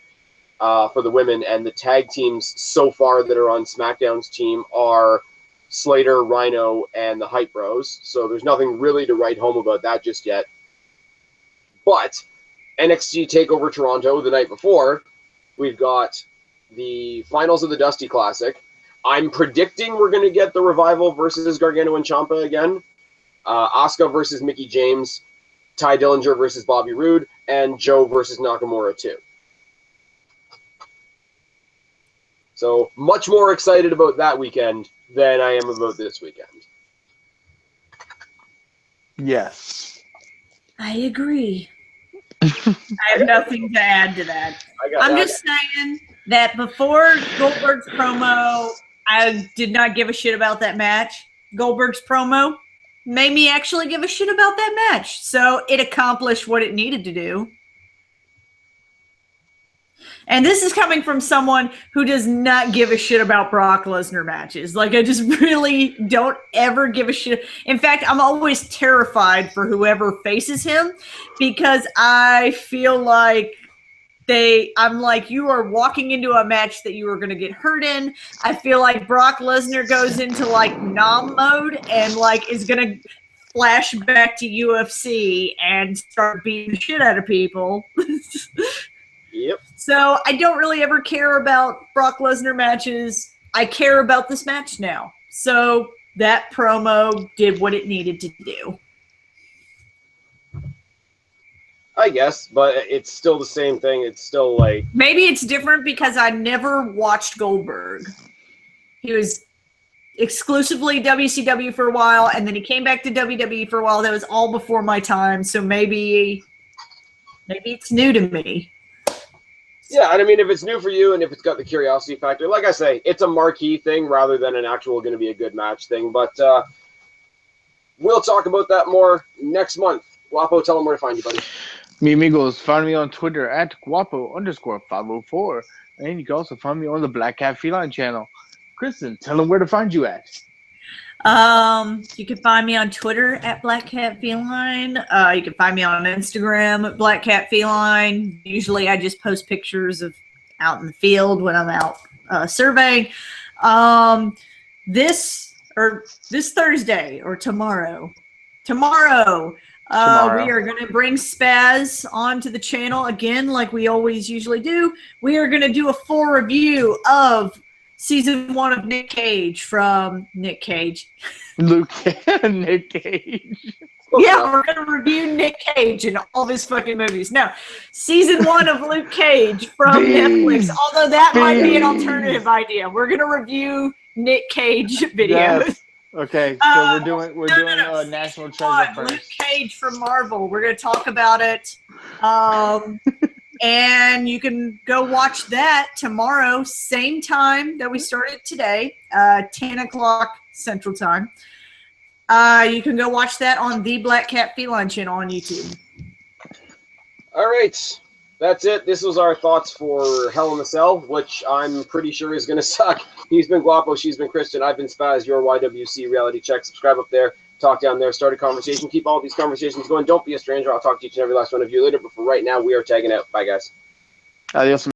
for the women, and the tag teams so far that are on SmackDown's team are Slater, Rhino, and the Hype Bros. So there's nothing really to write home about that just yet. But NXT TakeOver Toronto the night before, we've got the finals of the Dusty Classic. I'm predicting we're going to get the Revival versus Gargano and Ciampa again. Asuka versus Mickie James. Ty Dillinger versus Bobby Roode. And Joe versus Nakamura too. So much more excited about that weekend than I am about this weekend. Yes. I agree. I have nothing to add to that. I'm just saying that before Goldberg's promo, I did not give a shit about that match. Goldberg's promo, made me actually give a shit about that match. So it accomplished what it needed to do. And this is coming from someone who does not give a shit about Brock Lesnar matches. Like, I just really don't ever give a shit. In fact, I'm always terrified for whoever faces him because I feel like I'm like, you are walking into a match that you are going to get hurt in. I feel like Brock Lesnar goes into like nom mode and like is going to flash back to UFC and start beating the shit out of people. Yep. So I don't really ever care about Brock Lesnar matches. I care about this match now. So that promo did what it needed to do. I guess, but it's still the same thing. It's still like... Maybe it's different because I never watched Goldberg. He was exclusively WCW for a while, and then he came back to WWE for a while. That was all before my time, so maybe it's new to me. Yeah, and I mean, if it's new for you and if it's got the curiosity factor, like I say, it's a marquee thing rather than an actual going to be a good match thing. But we'll talk about that more next month. Guapo, tell them where to find you, buddy. Me amigos, find me on Twitter at Guapo_504. And you can also find me on the Black Cat Feline channel. Kristen, tell them where to find you at. You can find me on Twitter at Black Cat Feline. You can find me on Instagram at Black Cat Feline. Usually I just post pictures of out in the field when I'm out surveying. This Thursday or tomorrow. We are going to bring Spaz onto the channel again, like we always usually do. We are going to do a full review of Season 1 of Nick Cage from Nick Cage. Nick Cage. Yeah, we're going to review Nick Cage and all of his fucking movies. No, Season 1 of Luke Cage from Netflix, although that might be an alternative idea. We're going to review Nick Cage videos. Yes. Okay, so we're doing National Treasure first. Luke Cage from Marvel. We're going to talk about it. And you can go watch that tomorrow, same time that we started today, 10 o'clock Central Time. You can go watch that on the Black Cat Feline channel on YouTube. All right. That's it. This was our thoughts for Hell in a Cell, which I'm pretty sure is going to suck. He's been Guapo. She's been Kristen. I've been Spaz, your YWC Reality Check. Subscribe up there. Talk down there. Start a conversation. Keep all these conversations going. Don't be a stranger. I'll talk to each and every last one of you later. But for right now, we are tagging out. Bye, guys. Adios.